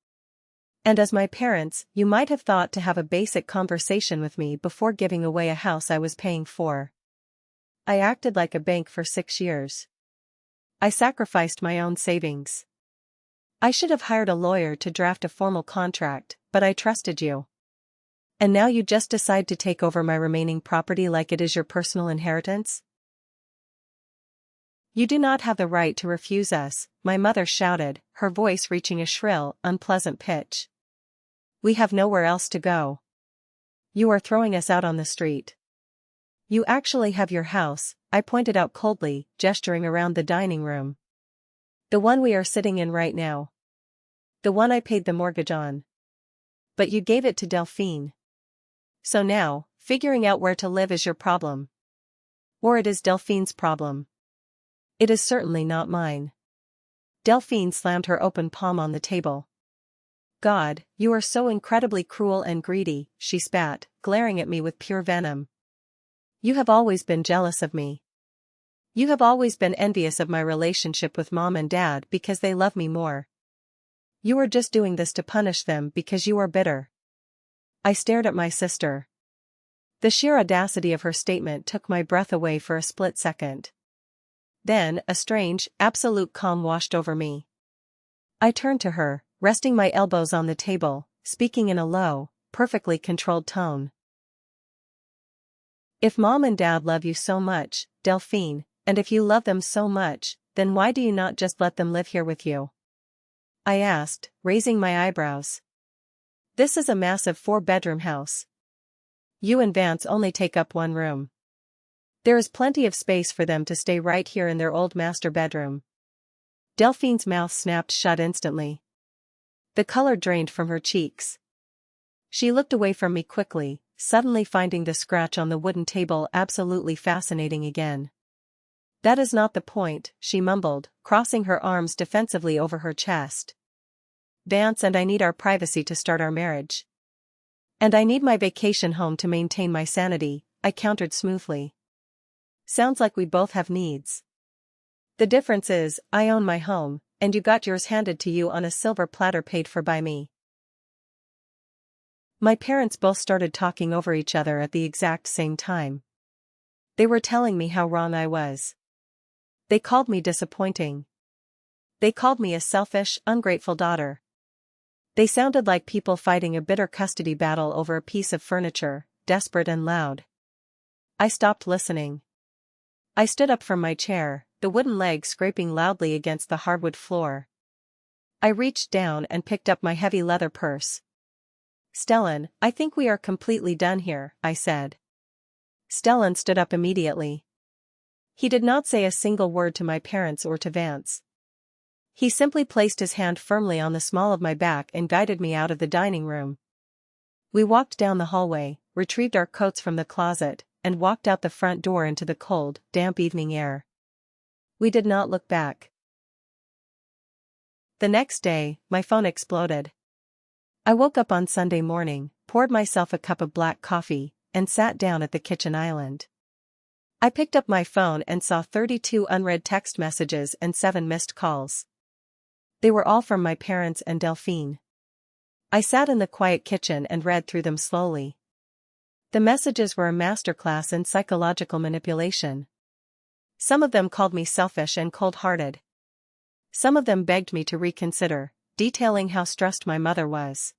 And as my parents, you might have thought to have a basic conversation with me before giving away a house I was paying for. I acted like a bank for 6 years. I sacrificed my own savings. I should have hired a lawyer to draft a formal contract, but I trusted you. And now you just decide to take over my remaining property like it is your personal inheritance? You do not have the right to refuse us, my mother shouted, her voice reaching a shrill, unpleasant pitch. We have nowhere else to go. You are throwing us out on the street. You actually have your house, I pointed out coldly, gesturing around the dining room. The one we are sitting in right now. The one I paid the mortgage on. But you gave it to Delphine. So now, figuring out where to live is your problem. Or it is Delphine's problem. It is certainly not mine. Delphine slammed her open palm on the table. God, you are so incredibly cruel and greedy, she spat, glaring at me with pure venom. You have always been jealous of me. You have always been envious of my relationship with Mom and Dad because they love me more. You are just doing this to punish them because you are bitter. I stared at my sister. The sheer audacity of her statement took my breath away for a split second. Then, a strange, absolute calm washed over me. I turned to her, resting my elbows on the table, speaking in a low, perfectly controlled tone. If Mom and Dad love you so much, Delphine, and if you love them so much, then why do you not just let them live here with you? I asked, raising my eyebrows. This is a massive 4-bedroom house. You and Vance only take up one room. There is plenty of space for them to stay right here in their old master bedroom. Delphine's mouth snapped shut instantly. The color drained from her cheeks. She looked away from me quickly, suddenly finding the scratch on the wooden table absolutely fascinating again. That is not the point, she mumbled, crossing her arms defensively over her chest. Vance and I need our privacy to start our marriage. And I need my vacation home to maintain my sanity, I countered smoothly. Sounds like we both have needs. The difference is, I own my home, and you got yours handed to you on a silver platter paid for by me. My parents both started talking over each other at the exact same time. They were telling me how wrong I was. They called me disappointing. They called me a selfish, ungrateful daughter. They sounded like people fighting a bitter custody battle over a piece of furniture, desperate and loud. I stopped listening. I stood up from my chair, the wooden leg scraping loudly against the hardwood floor. I reached down and picked up my heavy leather purse. Stellan, I think we are completely done here, I said. Stellan stood up immediately. He did not say a single word to my parents or to Vance. He simply placed his hand firmly on the small of my back and guided me out of the dining room. We walked down the hallway, retrieved our coats from the closet, and walked out the front door into the cold, damp evening air. We did not look back. The next day, my phone exploded. I woke up on Sunday morning, poured myself a cup of black coffee, and sat down at the kitchen island. I picked up my phone and saw 32 unread text messages and 7 missed calls. They were all from my parents and Delphine. I sat in the quiet kitchen and read through them slowly. The messages were a masterclass in psychological manipulation. Some of them called me selfish and cold-hearted. Some of them begged me to reconsider, detailing how stressed my mother was.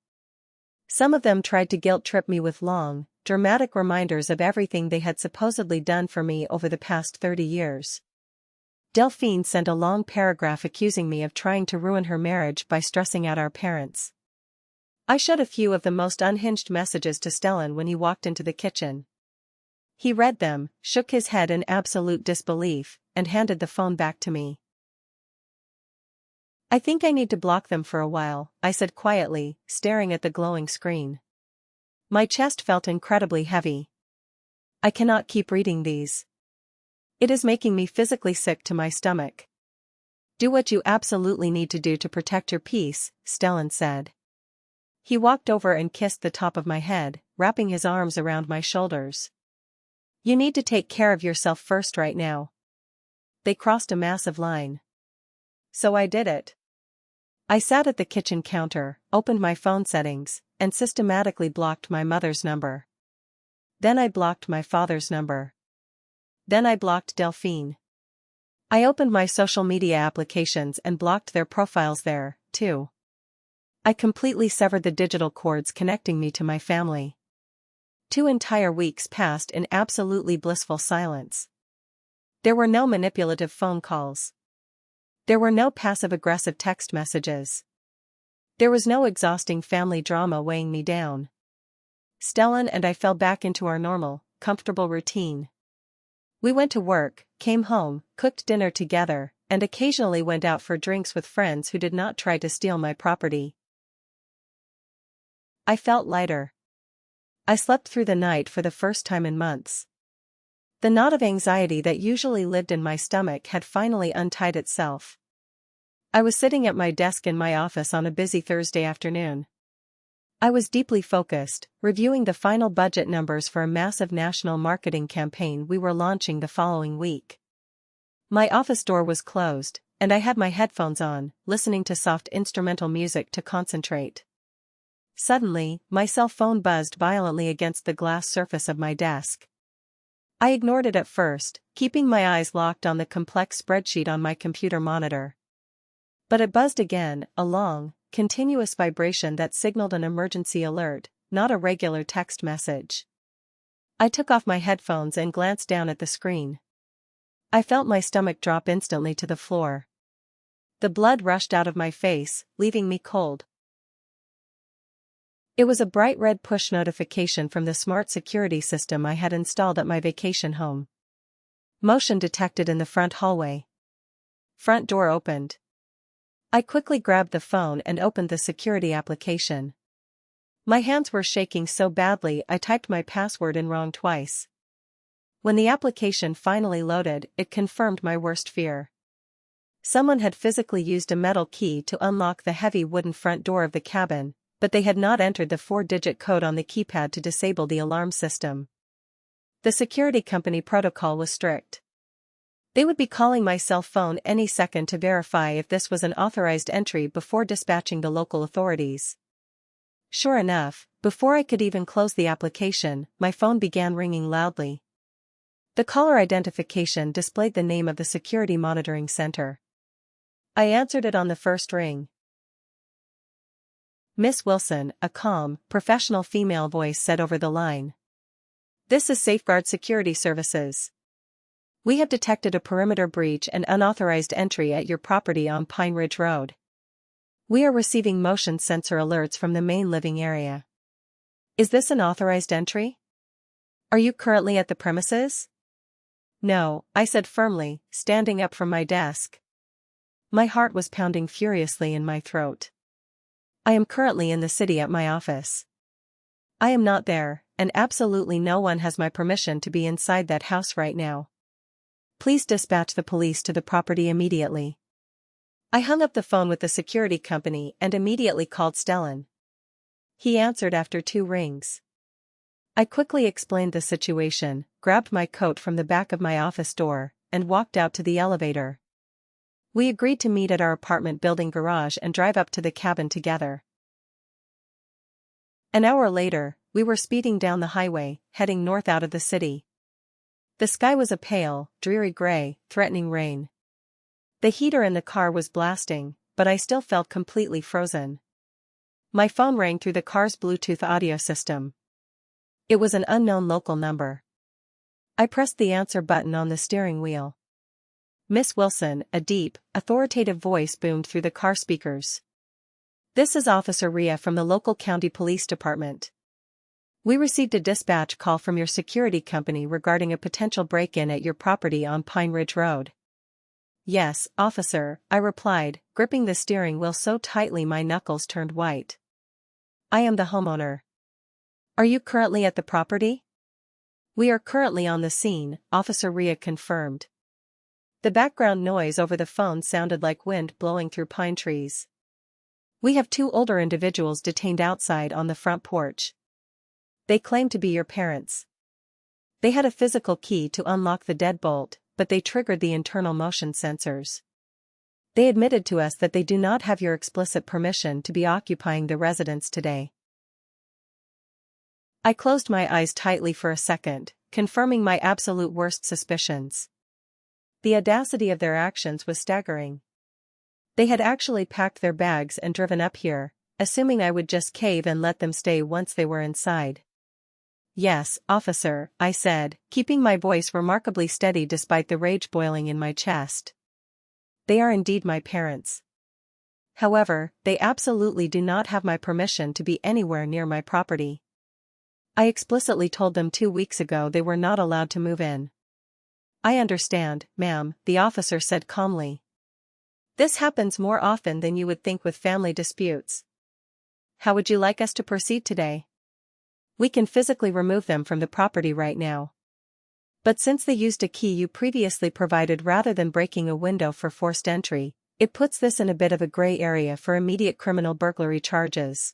Some of them tried to guilt-trip me with long, dramatic reminders of everything they had supposedly done for me over the past 30 years. Delphine sent a long paragraph accusing me of trying to ruin her marriage by stressing out our parents. I showed a few of the most unhinged messages to Stellan when he walked into the kitchen. He read them, shook his head in absolute disbelief, and handed the phone back to me. I think I need to block them for a while, I said quietly, staring at the glowing screen. My chest felt incredibly heavy. I cannot keep reading these. It is making me physically sick to my stomach. Do what you absolutely need to do to protect your peace, Stellan said. He walked over and kissed the top of my head, wrapping his arms around my shoulders. You need to take care of yourself first right now. They crossed a massive line. So I did it. I sat at the kitchen counter, opened my phone settings, and systematically blocked my mother's number. Then I blocked my father's number. Then I blocked Delphine. I opened my social media applications and blocked their profiles there, too. I completely severed the digital cords connecting me to my family. 2 entire weeks passed in absolutely blissful silence. There were no manipulative phone calls. There were no passive-aggressive text messages. There was no exhausting family drama weighing me down. Stellan and I fell back into our normal, comfortable routine. We went to work, came home, cooked dinner together, and occasionally went out for drinks with friends who did not try to steal my property. I felt lighter. I slept through the night for the first time in months. The knot of anxiety that usually lived in my stomach had finally untied itself. I was sitting at my desk in my office on a busy Thursday afternoon. I was deeply focused, reviewing the final budget numbers for a massive national marketing campaign we were launching the following week. My office door was closed, and I had my headphones on, listening to soft instrumental music to concentrate. Suddenly, my cell phone buzzed violently against the glass surface of my desk. I ignored it at first, keeping my eyes locked on the complex spreadsheet on my computer monitor. But it buzzed again, a long, continuous vibration that signaled an emergency alert, not a regular text message. I took off my headphones and glanced down at the screen. I felt my stomach drop instantly to the floor. The blood rushed out of my face, leaving me cold. It was a bright red push notification from the smart security system I had installed at my vacation home. Motion detected in the front hallway. Front door opened. I quickly grabbed the phone and opened the security application. My hands were shaking so badly I typed my password in wrong twice. When the application finally loaded, it confirmed my worst fear. Someone had physically used a metal key to unlock the heavy wooden front door of the cabin, but they had not entered the 4-digit code on the keypad to disable the alarm system. The security company protocol was strict. They would be calling my cell phone any second to verify if this was an authorized entry before dispatching the local authorities. Sure enough, before I could even close the application, my phone began ringing loudly. The caller identification displayed the name of the security monitoring center. I answered it on the first ring. Miss Wilson, a calm, professional female voice said over the line. This is Safeguard Security Services. We have detected a perimeter breach and unauthorized entry at your property on Pine Ridge Road. We are receiving motion sensor alerts from the main living area. Is this an authorized entry? Are you currently at the premises? No, I said firmly, standing up from my desk. My heart was pounding furiously in my throat. I am currently in the city at my office. I am not there, and absolutely no one has my permission to be inside that house right now. Please dispatch the police to the property immediately. I hung up the phone with the security company and immediately called Stellan. He answered after 2 rings. I quickly explained the situation, grabbed my coat from the back of my office door, and walked out to the elevator. We agreed to meet at our apartment building garage and drive up to the cabin together. An hour later, we were speeding down the highway, heading north out of the city. The sky was a pale, dreary gray, threatening rain. The heater in the car was blasting, but I still felt completely frozen. My phone rang through the car's Bluetooth audio system. It was an unknown local number. I pressed the answer button on the steering wheel. Miss Wilson, a deep, authoritative voice boomed through the car speakers. This is Officer Rhea from the local county police department. We received a dispatch call from your security company regarding a potential break-in at your property on Pine Ridge Road. Yes, officer, I replied, gripping the steering wheel so tightly my knuckles turned white. I am the homeowner. Are you currently at the property? We are currently on the scene, Officer Rhea confirmed. The background noise over the phone sounded like wind blowing through pine trees. We have 2 older individuals detained outside on the front porch. They claim to be your parents. They had a physical key to unlock the deadbolt, but they triggered the internal motion sensors. They admitted to us that they do not have your explicit permission to be occupying the residence today. I closed my eyes tightly for a second, confirming my absolute worst suspicions. The audacity of their actions was staggering. They had actually packed their bags and driven up here, assuming I would just cave and let them stay once they were inside. Yes, officer, I said, keeping my voice remarkably steady despite the rage boiling in my chest. They are indeed my parents. However, they absolutely do not have my permission to be anywhere near my property. I explicitly told them 2 weeks ago they were not allowed to move in. I understand, ma'am, the officer said calmly. This happens more often than you would think with family disputes. How would you like us to proceed today? We can physically remove them from the property right now. But since they used a key you previously provided rather than breaking a window for forced entry, it puts this in a bit of a gray area for immediate criminal burglary charges.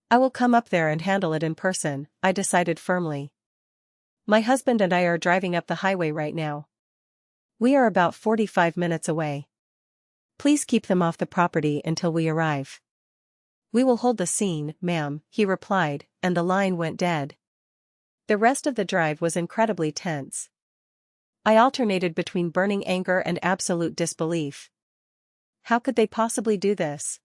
I will come up there and handle it in person, I decided firmly. My husband and I are driving up the highway right now. We are about 45 minutes away. Please keep them off the property until we arrive. We will hold the scene, ma'am, he replied, and the line went dead. The rest of the drive was incredibly tense. I alternated between burning anger and absolute disbelief. How could they possibly do this?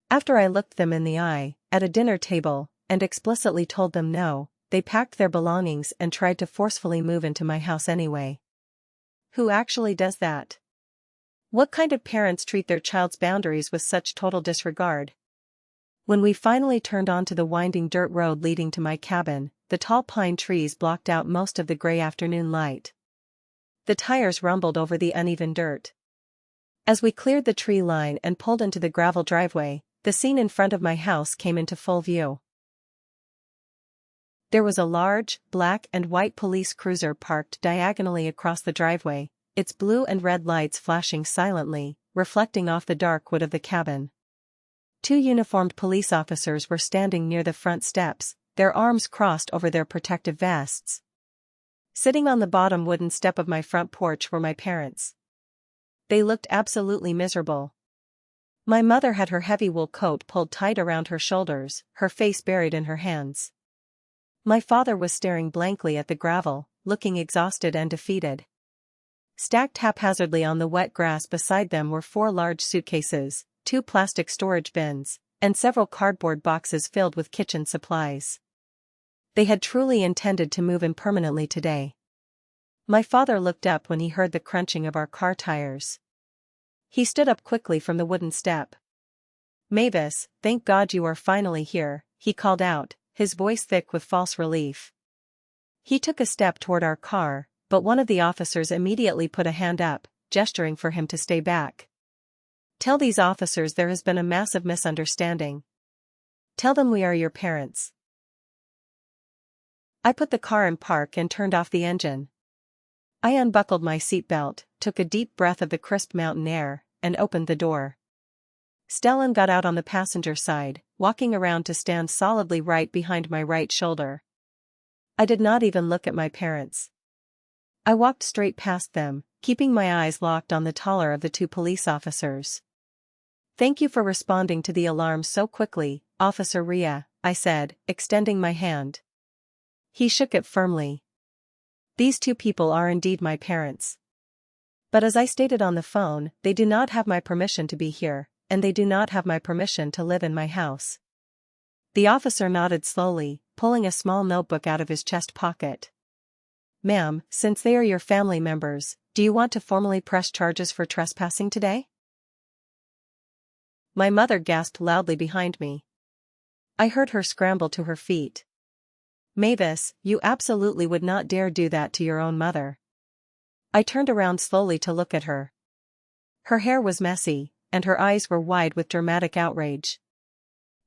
After I looked them in the eye, at a dinner table, and explicitly told them no, they packed their belongings and tried to forcefully move into my house anyway. Who actually does that? What kind of parents treat their child's boundaries with such total disregard? When we finally turned onto the winding dirt road leading to my cabin, the tall pine trees blocked out most of the gray afternoon light. The tires rumbled over the uneven dirt. As we cleared the tree line and pulled into the gravel driveway, the scene in front of my house came into full view. There was a large, black and white police cruiser parked diagonally across the driveway, its blue and red lights flashing silently, reflecting off the dark wood of the cabin. 2 uniformed police officers were standing near the front steps, their arms crossed over their protective vests. Sitting on the bottom wooden step of my front porch were my parents. They looked absolutely miserable. My mother had her heavy wool coat pulled tight around her shoulders, her face buried in her hands. My father was staring blankly at the gravel, looking exhausted and defeated. Stacked haphazardly on the wet grass beside them were 4 large suitcases, 2 plastic storage bins, and several cardboard boxes filled with kitchen supplies. They had truly intended to move in permanently today. My father looked up when he heard the crunching of our car tires. He stood up quickly from the wooden step. "Mavis, thank God you are finally here," he called out, his voice thick with false relief. He took a step toward our car, but one of the officers immediately put a hand up, gesturing for him to stay back. "Tell these officers there has been a massive misunderstanding. Tell them we are your parents." I put the car in park and turned off the engine. I unbuckled my seatbelt, took a deep breath of the crisp mountain air, and opened the door. Stellan got out on the passenger side, walking around to stand solidly right behind my right shoulder. I did not even look at my parents. I walked straight past them, keeping my eyes locked on the taller of the 2 police officers. "Thank you for responding to the alarm so quickly, Officer Rhea," I said, extending my hand. He shook it firmly. "These 2 people are indeed my parents. But as I stated on the phone, they do not have my permission to be here, and they do not have my permission to live in my house." The officer nodded slowly, pulling a small notebook out of his chest pocket. "Ma'am, since they are your family members, do you want to formally press charges for trespassing today?" My mother gasped loudly behind me. I heard her scramble to her feet. "Mavis, you absolutely would not dare do that to your own mother." I turned around slowly to look at her. Her hair was messy, and her eyes were wide with dramatic outrage.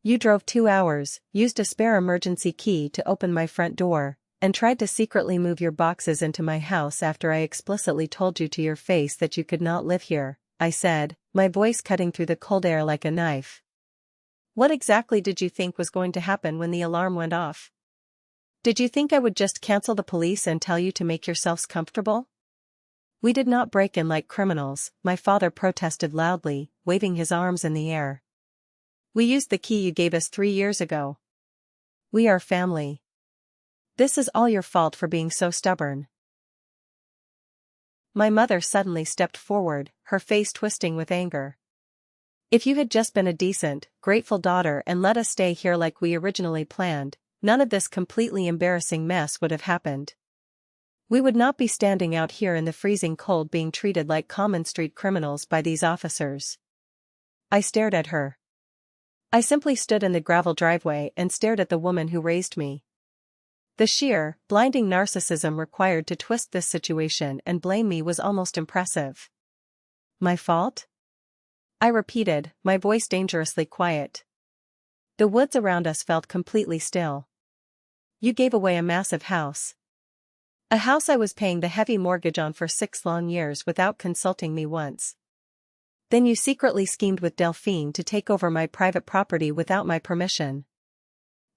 "You drove 2 hours, used a spare emergency key to open my front door, and tried to secretly move your boxes into my house after I explicitly told you to your face that you could not live here," I said, my voice cutting through the cold air like a knife. "What exactly did you think was going to happen when the alarm went off? Did you think I would just cancel the police and tell you to make yourselves comfortable?" "We did not break in like criminals," my father protested loudly, waving his arms in the air. "We used the key you gave us 3 years ago. We are family. This is all your fault for being so stubborn." My mother suddenly stepped forward, her face twisting with anger. "If you had just been a decent, grateful daughter and let us stay here like we originally planned, none of this completely embarrassing mess would have happened. We would not be standing out here in the freezing cold being treated like common street criminals by these officers. I stared at her. I simply stood in the gravel driveway and stared at the woman who raised me. The sheer, blinding narcissism required to twist this situation and blame me was almost impressive. My fault? I repeated, my voice dangerously quiet. The woods around us felt completely still. You gave away a massive house. A house I was paying the heavy mortgage on for 6 long years without consulting me once. Then you secretly schemed with Delphine to take over my private property without my permission.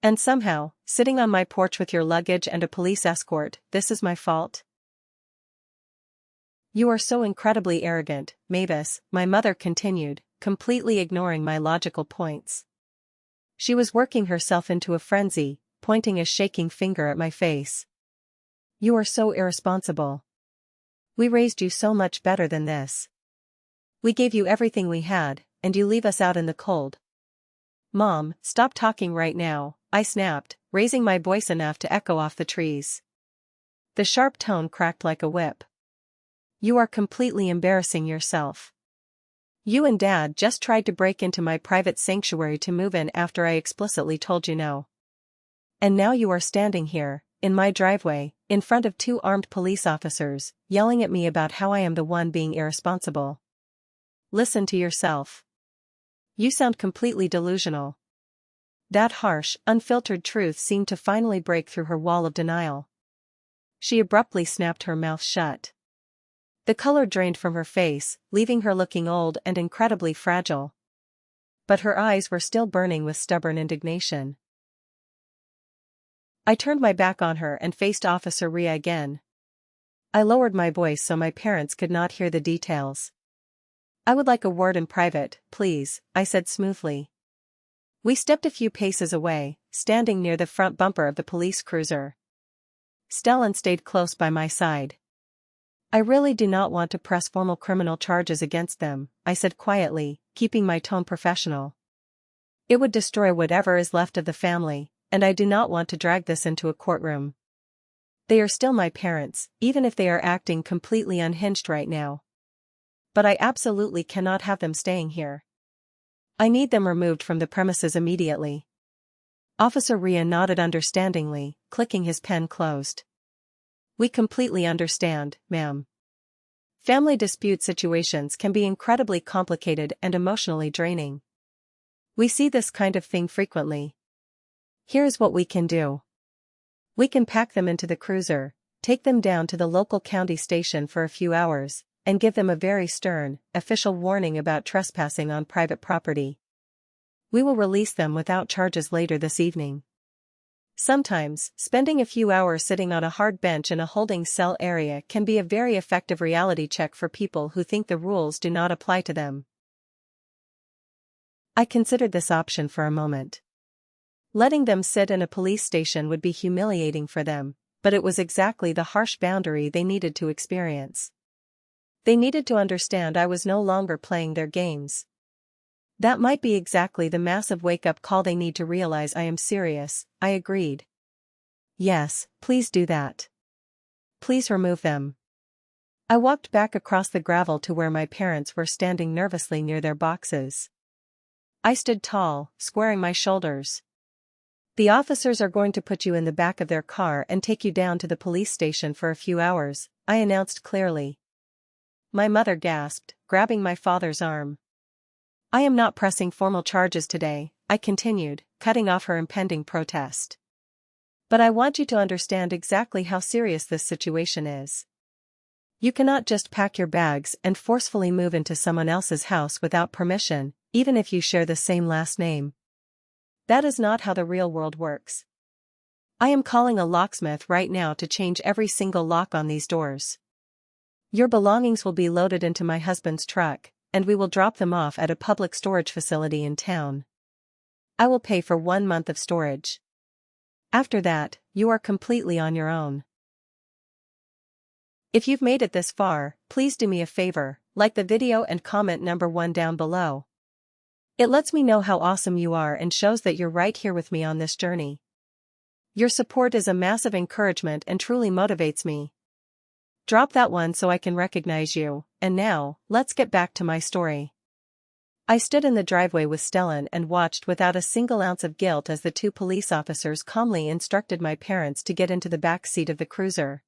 And somehow, sitting on my porch with your luggage and a police escort, this is my fault? You are so incredibly arrogant, Mavis, my mother continued, completely ignoring my logical points. She was working herself into a frenzy, pointing a shaking finger at my face. You are so irresponsible. We raised you so much better than this. We gave you everything we had, and you leave us out in the cold. Mom, stop talking right now, I snapped, raising my voice enough to echo off the trees. The sharp tone cracked like a whip. You are completely embarrassing yourself. You and Dad just tried to break into my private sanctuary to move in after I explicitly told you no. And now you are standing here, in my driveway, in front of 2 armed police officers, yelling at me about how I am the one being irresponsible. Listen to yourself. You sound completely delusional. That harsh, unfiltered truth seemed to finally break through her wall of denial. She abruptly snapped her mouth shut. The color drained from her face, leaving her looking old and incredibly fragile. But her eyes were still burning with stubborn indignation. I turned my back on her and faced Officer Rhea again. I lowered my voice so my parents could not hear the details. I would like a word in private, please, I said smoothly. We stepped a few paces away, standing near the front bumper of the police cruiser. Stellan stayed close by my side. I really do not want to press formal criminal charges against them, I said quietly, keeping my tone professional. It would destroy whatever is left of the family, and I do not want to drag this into a courtroom. They are still my parents, even if they are acting completely unhinged right now. But I absolutely cannot have them staying here. I need them removed from the premises immediately. Officer Rhea nodded understandingly, clicking his pen closed. We completely understand, ma'am. Family dispute situations can be incredibly complicated and emotionally draining. We see this kind of thing frequently. Here's what we can do. We can pack them into the cruiser, take them down to the local county station for a few hours, and give them a very stern, official warning about trespassing on private property. We will release them without charges later this evening. Sometimes, spending a few hours sitting on a hard bench in a holding cell area can be a very effective reality check for people who think the rules do not apply to them. I considered this option for a moment. Letting them sit in a police station would be humiliating for them, but it was exactly the harsh boundary they needed to experience. They needed to understand I was no longer playing their games. That might be exactly the massive wake-up call they need to realize I am serious, I agreed. Yes, please do that. Please remove them. I walked back across the gravel to where my parents were standing nervously near their boxes. I stood tall, squaring my shoulders. The officers are going to put you in the back of their car and take you down to the police station for a few hours, I announced clearly. My mother gasped, grabbing my father's arm. I am not pressing formal charges today, I continued, cutting off her impending protest. But I want you to understand exactly how serious this situation is. You cannot just pack your bags and forcefully move into someone else's house without permission, even if you share the same last name. That is not how the real world works. I am calling a locksmith right now to change every single lock on these doors. Your belongings will be loaded into my husband's truck, and we will drop them off at a public storage facility in town. I will pay for 1 month of storage. After that, you are completely on your own. If you've made it this far, please do me a favor, like the video and comment number 1 down below. It lets me know how awesome you are and shows that you're right here with me on this journey. Your support is a massive encouragement and truly motivates me. Drop that one so I can recognize you, and now, let's get back to my story. I stood in the driveway with Stellan and watched without a single ounce of guilt as the two police officers calmly instructed my parents to get into the back seat of the cruiser.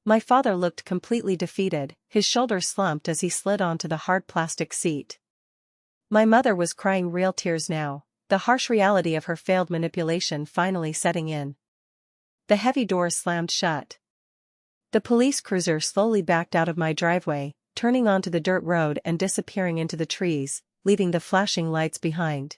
My father looked completely defeated, his shoulders slumped as he slid onto the hard plastic seat. My mother was crying real tears now, the harsh reality of her failed manipulation finally setting in. The heavy doors slammed shut. The police cruiser slowly backed out of my driveway, turning onto the dirt road and disappearing into the trees, leaving the flashing lights behind.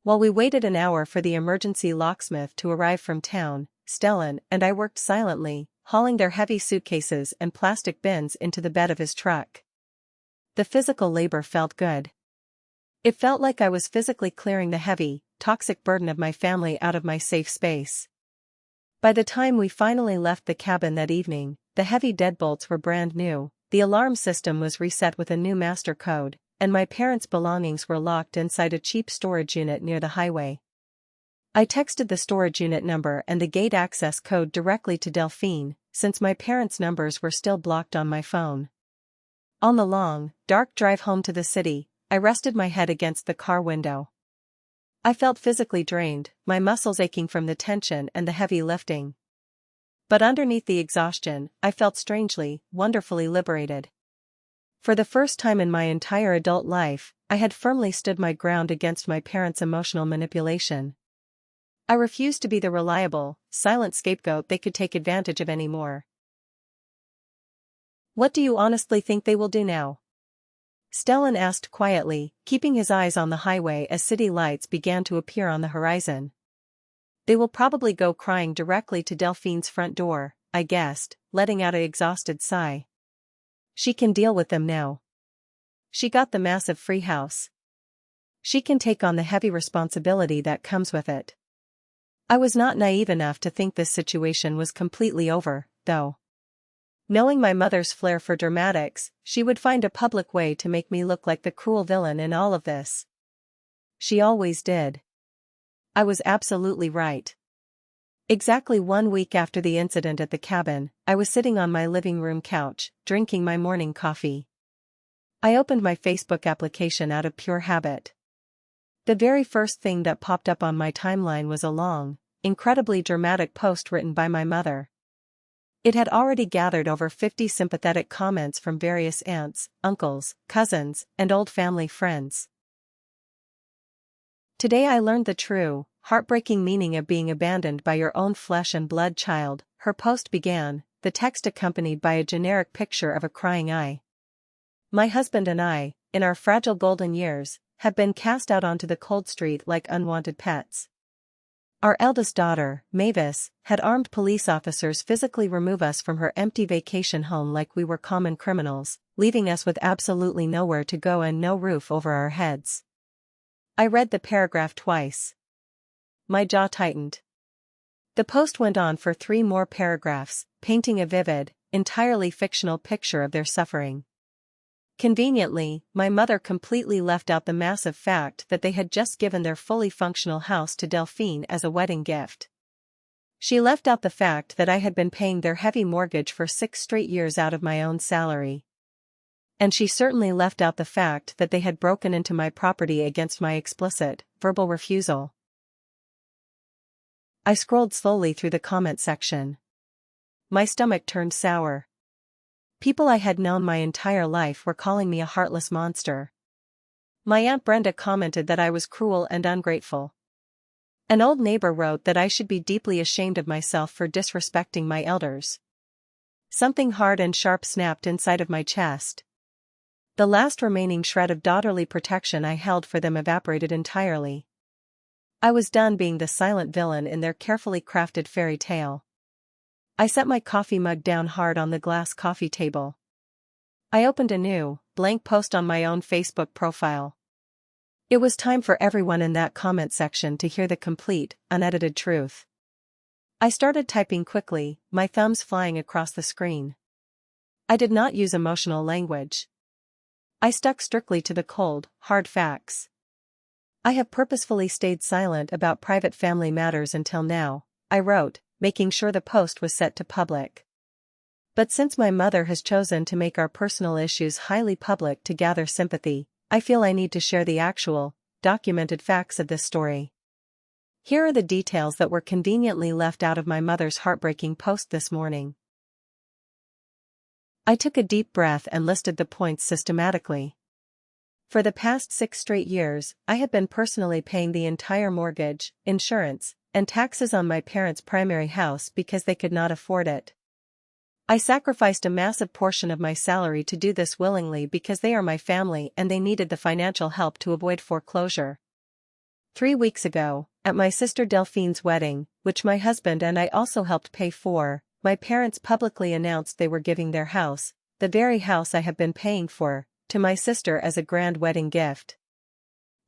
While we waited an hour for the emergency locksmith to arrive from town, Stellan and I worked silently, hauling their heavy suitcases and plastic bins into the bed of his truck. The physical labor felt good. It felt like I was physically clearing the heavy, toxic burden of my family out of my safe space. By the time we finally left the cabin that evening, the heavy deadbolts were brand new, the alarm system was reset with a new master code, and my parents' belongings were locked inside a cheap storage unit near the highway. I texted the storage unit number and the gate access code directly to Delphine, since my parents' numbers were still blocked on my phone. On the long, dark drive home to the city, I rested my head against the car window. I felt physically drained, my muscles aching from the tension and the heavy lifting. But underneath the exhaustion, I felt strangely, wonderfully liberated. For the first time in my entire adult life, I had firmly stood my ground against my parents' emotional manipulation. I refused to be the reliable, silent scapegoat they could take advantage of anymore. What do you honestly think they will do now? Stellan asked quietly, keeping his eyes on the highway as city lights began to appear on the horizon. They will probably go crying directly to Delphine's front door, I guessed, letting out an exhausted sigh. She can deal with them now. She got the massive free house. She can take on the heavy responsibility that comes with it. I was not naive enough to think this situation was completely over, though. Knowing my mother's flair for dramatics, she would find a public way to make me look like the cruel villain in all of this. She always did. I was absolutely right. Exactly 1 week after the incident at the cabin, I was sitting on my living room couch, drinking my morning coffee. I opened my Facebook application out of pure habit. The very first thing that popped up on my timeline was a long, incredibly dramatic post written by my mother. It had already gathered over 50 sympathetic comments from various aunts, uncles, cousins, and old family friends. Today I learned the true, heartbreaking meaning of being abandoned by your own flesh and blood child, her post began, the text accompanied by a generic picture of a crying eye. My husband and I, in our fragile golden years, have been cast out onto the cold street like unwanted pets. Our eldest daughter, Mavis, had armed police officers physically remove us from her empty vacation home like we were common criminals, leaving us with absolutely nowhere to go and no roof over our heads. I read the paragraph twice. My jaw tightened. The post went on for 3 more paragraphs, painting a vivid, entirely fictional picture of their suffering. Conveniently, my mother completely left out the massive fact that they had just given their fully functional house to Delphine as a wedding gift. She left out the fact that I had been paying their heavy mortgage for 6 straight years out of my own salary. And she certainly left out the fact that they had broken into my property against my explicit, verbal refusal. I scrolled slowly through the comment section. My stomach turned sour. People I had known my entire life were calling me a heartless monster. My Aunt Brenda commented that I was cruel and ungrateful. An old neighbor wrote that I should be deeply ashamed of myself for disrespecting my elders. Something hard and sharp snapped inside of my chest. The last remaining shred of daughterly protection I held for them evaporated entirely. I was done being the silent villain in their carefully crafted fairy tale. I set my coffee mug down hard on the glass coffee table. I opened a new, blank post on my own Facebook profile. It was time for everyone in that comment section to hear the complete, unedited truth. I started typing quickly, my thumbs flying across the screen. I did not use emotional language. I stuck strictly to the cold, hard facts. I have purposefully stayed silent about private family matters until now, I wrote, making sure the post was set to public. But since my mother has chosen to make our personal issues highly public to gather sympathy, I feel I need to share the actual, documented facts of this story. Here are the details that were conveniently left out of my mother's heartbreaking post this morning. I took a deep breath and listed the points systematically. For the past 6 straight years, I have been personally paying the entire mortgage, insurance, and taxes on my parents' primary house because they could not afford it. I sacrificed a massive portion of my salary to do this willingly because they are my family and they needed the financial help to avoid foreclosure. 3 weeks ago, at my sister Delphine's wedding, which my husband and I also helped pay for, my parents publicly announced they were giving their house, the very house I have been paying for, to my sister as a grand wedding gift.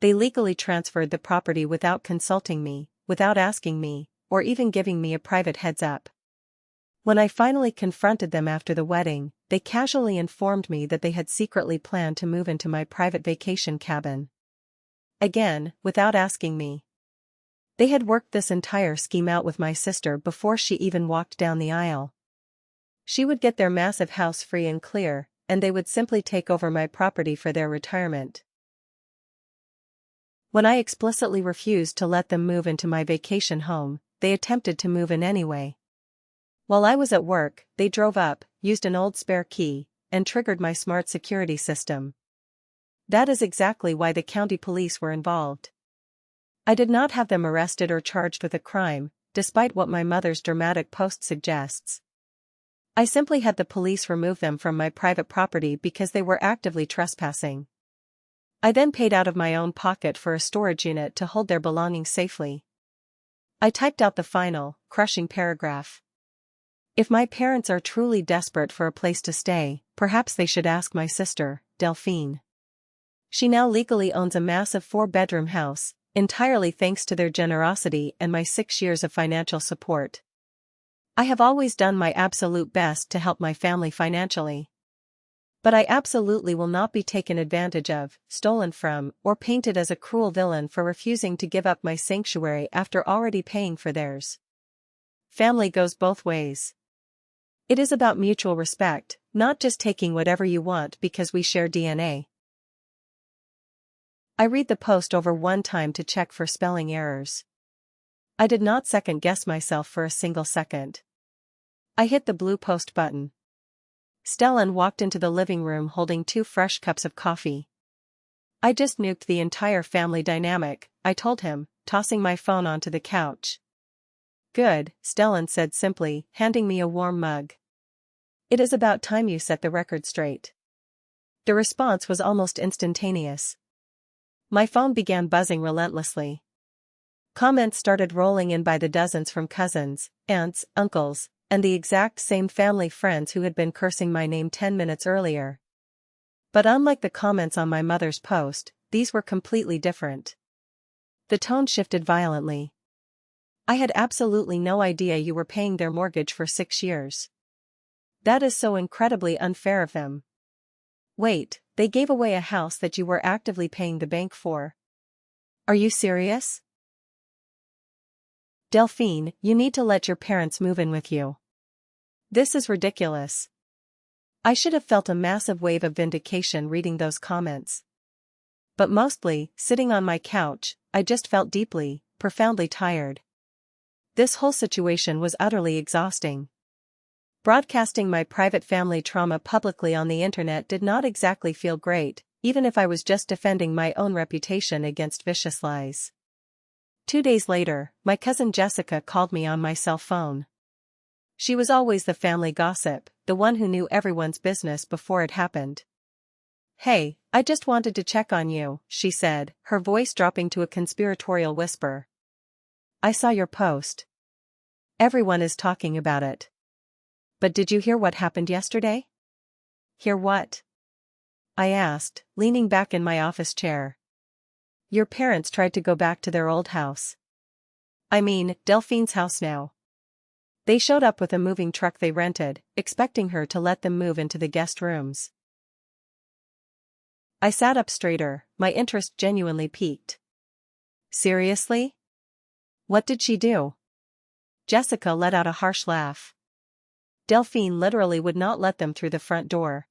They legally transferred the property without consulting me, without asking me, or even giving me a private heads-up. When I finally confronted them after the wedding, they casually informed me that they had secretly planned to move into my private vacation cabin. Again, without asking me. They had worked this entire scheme out with my sister before she even walked down the aisle. She would get their massive house free and clear, and they would simply take over my property for their retirement. When I explicitly refused to let them move into my vacation home, they attempted to move in anyway. While I was at work, they drove up, used an old spare key, and triggered my smart security system. That is exactly why the county police were involved. I did not have them arrested or charged with a crime, despite what my mother's dramatic post suggests. I simply had the police remove them from my private property because they were actively trespassing. I then paid out of my own pocket for a storage unit to hold their belongings safely. I typed out the final, crushing paragraph. If my parents are truly desperate for a place to stay, perhaps they should ask my sister, Delphine. She now legally owns a massive 4-bedroom house, entirely thanks to their generosity and my 6 years of financial support. I have always done my absolute best to help my family financially. But I absolutely will not be taken advantage of, stolen from, or painted as a cruel villain for refusing to give up my sanctuary after already paying for theirs. Family goes both ways. It is about mutual respect, not just taking whatever you want because we share DNA. I read the post over one time to check for spelling errors. I did not second-guess myself for a single second. I hit the blue post button. Stellan walked into the living room holding 2 fresh cups of coffee. I just nuked the entire family dynamic, I told him, tossing my phone onto the couch. Good, Stellan said simply, handing me a warm mug. It is about time you set the record straight. The response was almost instantaneous. My phone began buzzing relentlessly. Comments started rolling in by the dozens from cousins, aunts, uncles, and the exact same family friends who had been cursing my name 10 minutes earlier. But unlike the comments on my mother's post, these were completely different. The tone shifted violently. I had absolutely no idea you were paying their mortgage for 6 years. That is so incredibly unfair of them. Wait, they gave away a house that you were actively paying the bank for. Are you serious? Delphine, you need to let your parents move in with you. This is ridiculous. I should have felt a massive wave of vindication reading those comments. But mostly, sitting on my couch, I just felt deeply, profoundly tired. This whole situation was utterly exhausting. Broadcasting my private family trauma publicly on the internet did not exactly feel great, even if I was just defending my own reputation against vicious lies. 2 days later, my cousin Jessica called me on my cell phone. She was always the family gossip, the one who knew everyone's business before it happened. Hey, I just wanted to check on you, she said, her voice dropping to a conspiratorial whisper. I saw your post. Everyone is talking about it. But did you hear what happened yesterday? Hear what? I asked, leaning back in my office chair. Your parents tried to go back to their old house. I mean, Delphine's house now. They showed up with a moving truck they rented, expecting her to let them move into the guest rooms. I sat up straighter, my interest genuinely piqued. Seriously? What did she do? Jessica let out a harsh laugh. Delphine literally would not let them through the front door.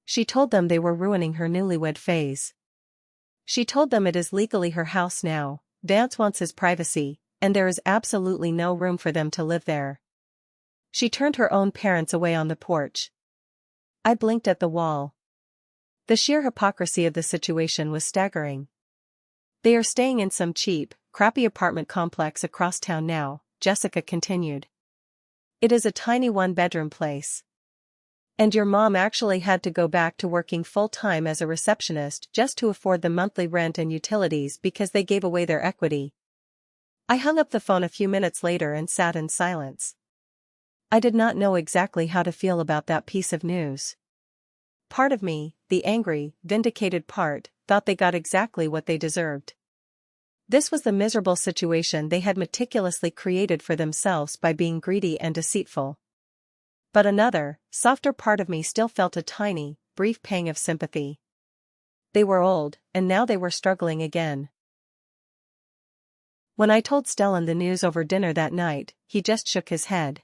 She told them they were ruining her newlywed phase. She told them it is legally her house now, Vance wants his privacy, and there is absolutely no room for them to live there. She turned her own parents away on the porch. I blinked at the wall. The sheer hypocrisy of the situation was staggering. They are staying in some cheap, crappy apartment complex across town now, Jessica continued. It is a tiny one-bedroom place. And your mom actually had to go back to working full-time as a receptionist just to afford the monthly rent and utilities because they gave away their equity. I hung up the phone a few minutes later and sat in silence. I did not know exactly how to feel about that piece of news. Part of me, the angry, vindicated part, thought they got exactly what they deserved. This was the miserable situation they had meticulously created for themselves by being greedy and deceitful. But another, softer part of me still felt a tiny, brief pang of sympathy. They were old, and now they were struggling again. When I told Stellan the news over dinner that night, he just shook his head.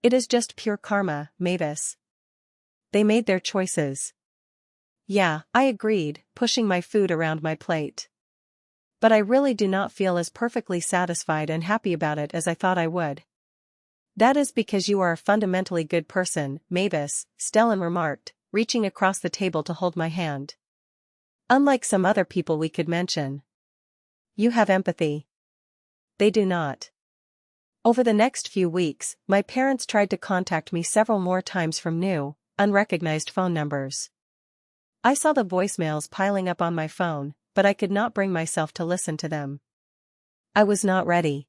It is just pure karma, Mavis. They made their choices. Yeah, I agreed, pushing my food around my plate. But I really do not feel as perfectly satisfied and happy about it as I thought I would. That is because you are a fundamentally good person, Mavis, Stellan remarked, reaching across the table to hold my hand. Unlike some other people we could mention. You have empathy. They do not. Over the next few weeks, my parents tried to contact me several more times from new, unrecognized phone numbers. I saw the voicemails piling up on my phone, but I could not bring myself to listen to them. I was not ready.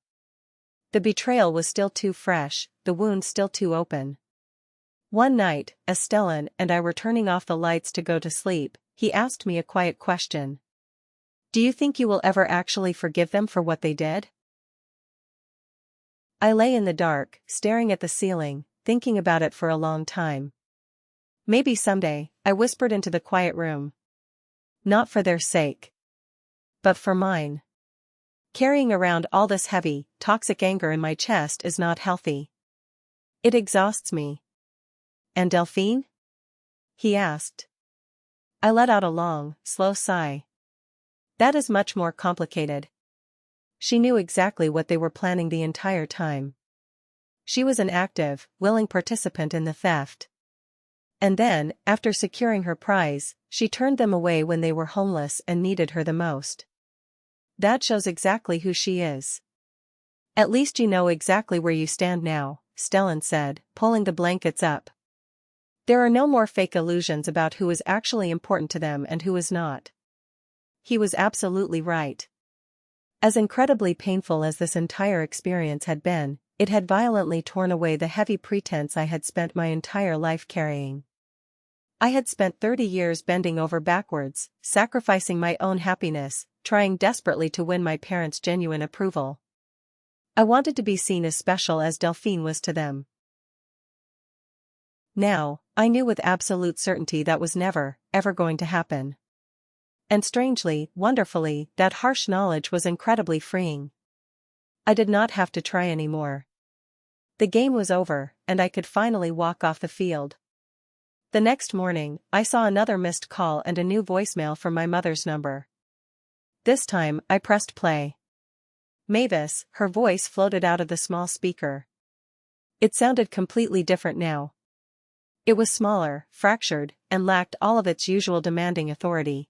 The betrayal was still too fresh, the wound still too open. One night, as Stellan and I were turning off the lights to go to sleep, he asked me a quiet question. Do you think you will ever actually forgive them for what they did? I lay in the dark, staring at the ceiling, thinking about it for a long time. Maybe someday, I whispered into the quiet room. Not for their sake. But for mine. Carrying around all this heavy, toxic anger in my chest is not healthy. It exhausts me. And Delphine? He asked. I let out a long, slow sigh. That is much more complicated. She knew exactly what they were planning the entire time. She was an active, willing participant in the theft. And then, after securing her prize, she turned them away when they were homeless and needed her the most. That shows exactly who she is. At least you know exactly where you stand now, Stellan said, pulling the blankets up. There are no more fake illusions about who is actually important to them and who is not. He was absolutely right. As incredibly painful as this entire experience had been, it had violently torn away the heavy pretense I had spent my entire life carrying. I had spent 30 years bending over backwards, sacrificing my own happiness, trying desperately to win my parents' genuine approval. I wanted to be seen as special as Delphine was to them. Now, I knew with absolute certainty that was never, ever going to happen. And strangely, wonderfully, that harsh knowledge was incredibly freeing. I did not have to try anymore. The game was over, and I could finally walk off the field. The next morning, I saw another missed call and a new voicemail from my mother's number. This time, I pressed play. Mavis, her voice floated out of the small speaker. It sounded completely different now. It was smaller, fractured, and lacked all of its usual demanding authority.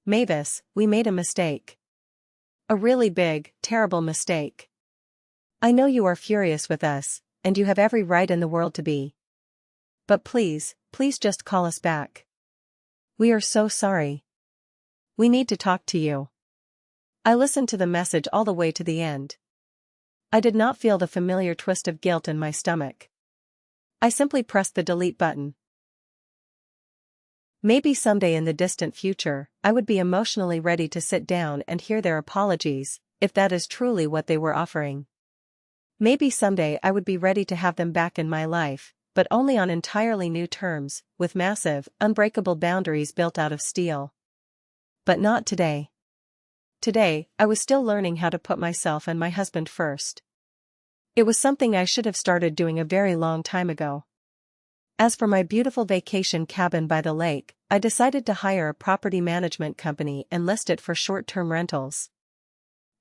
Mavis, we made a mistake. A really big, terrible mistake. I know you are furious with us, and you have every right in the world to be. But please, please just call us back. We are so sorry. We need to talk to you. I listened to the message all the way to the end. I did not feel the familiar twist of guilt in my stomach. I simply pressed the delete button. Maybe someday in the distant future, I would be emotionally ready to sit down and hear their apologies, if that is truly what they were offering. Maybe someday I would be ready to have them back in my life, but only on entirely new terms, with massive, unbreakable boundaries built out of steel. But not today. Today, I was still learning how to put myself and my husband first. It was something I should have started doing a very long time ago. As for my beautiful vacation cabin by the lake, I decided to hire a property management company and list it for short-term rentals.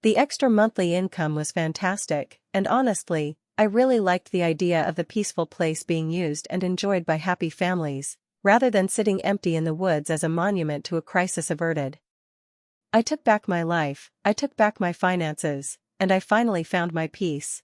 The extra monthly income was fantastic, and honestly, I really liked the idea of the peaceful place being used and enjoyed by happy families, rather than sitting empty in the woods as a monument to a crisis averted. I took back my life, I took back my finances, and I finally found my peace.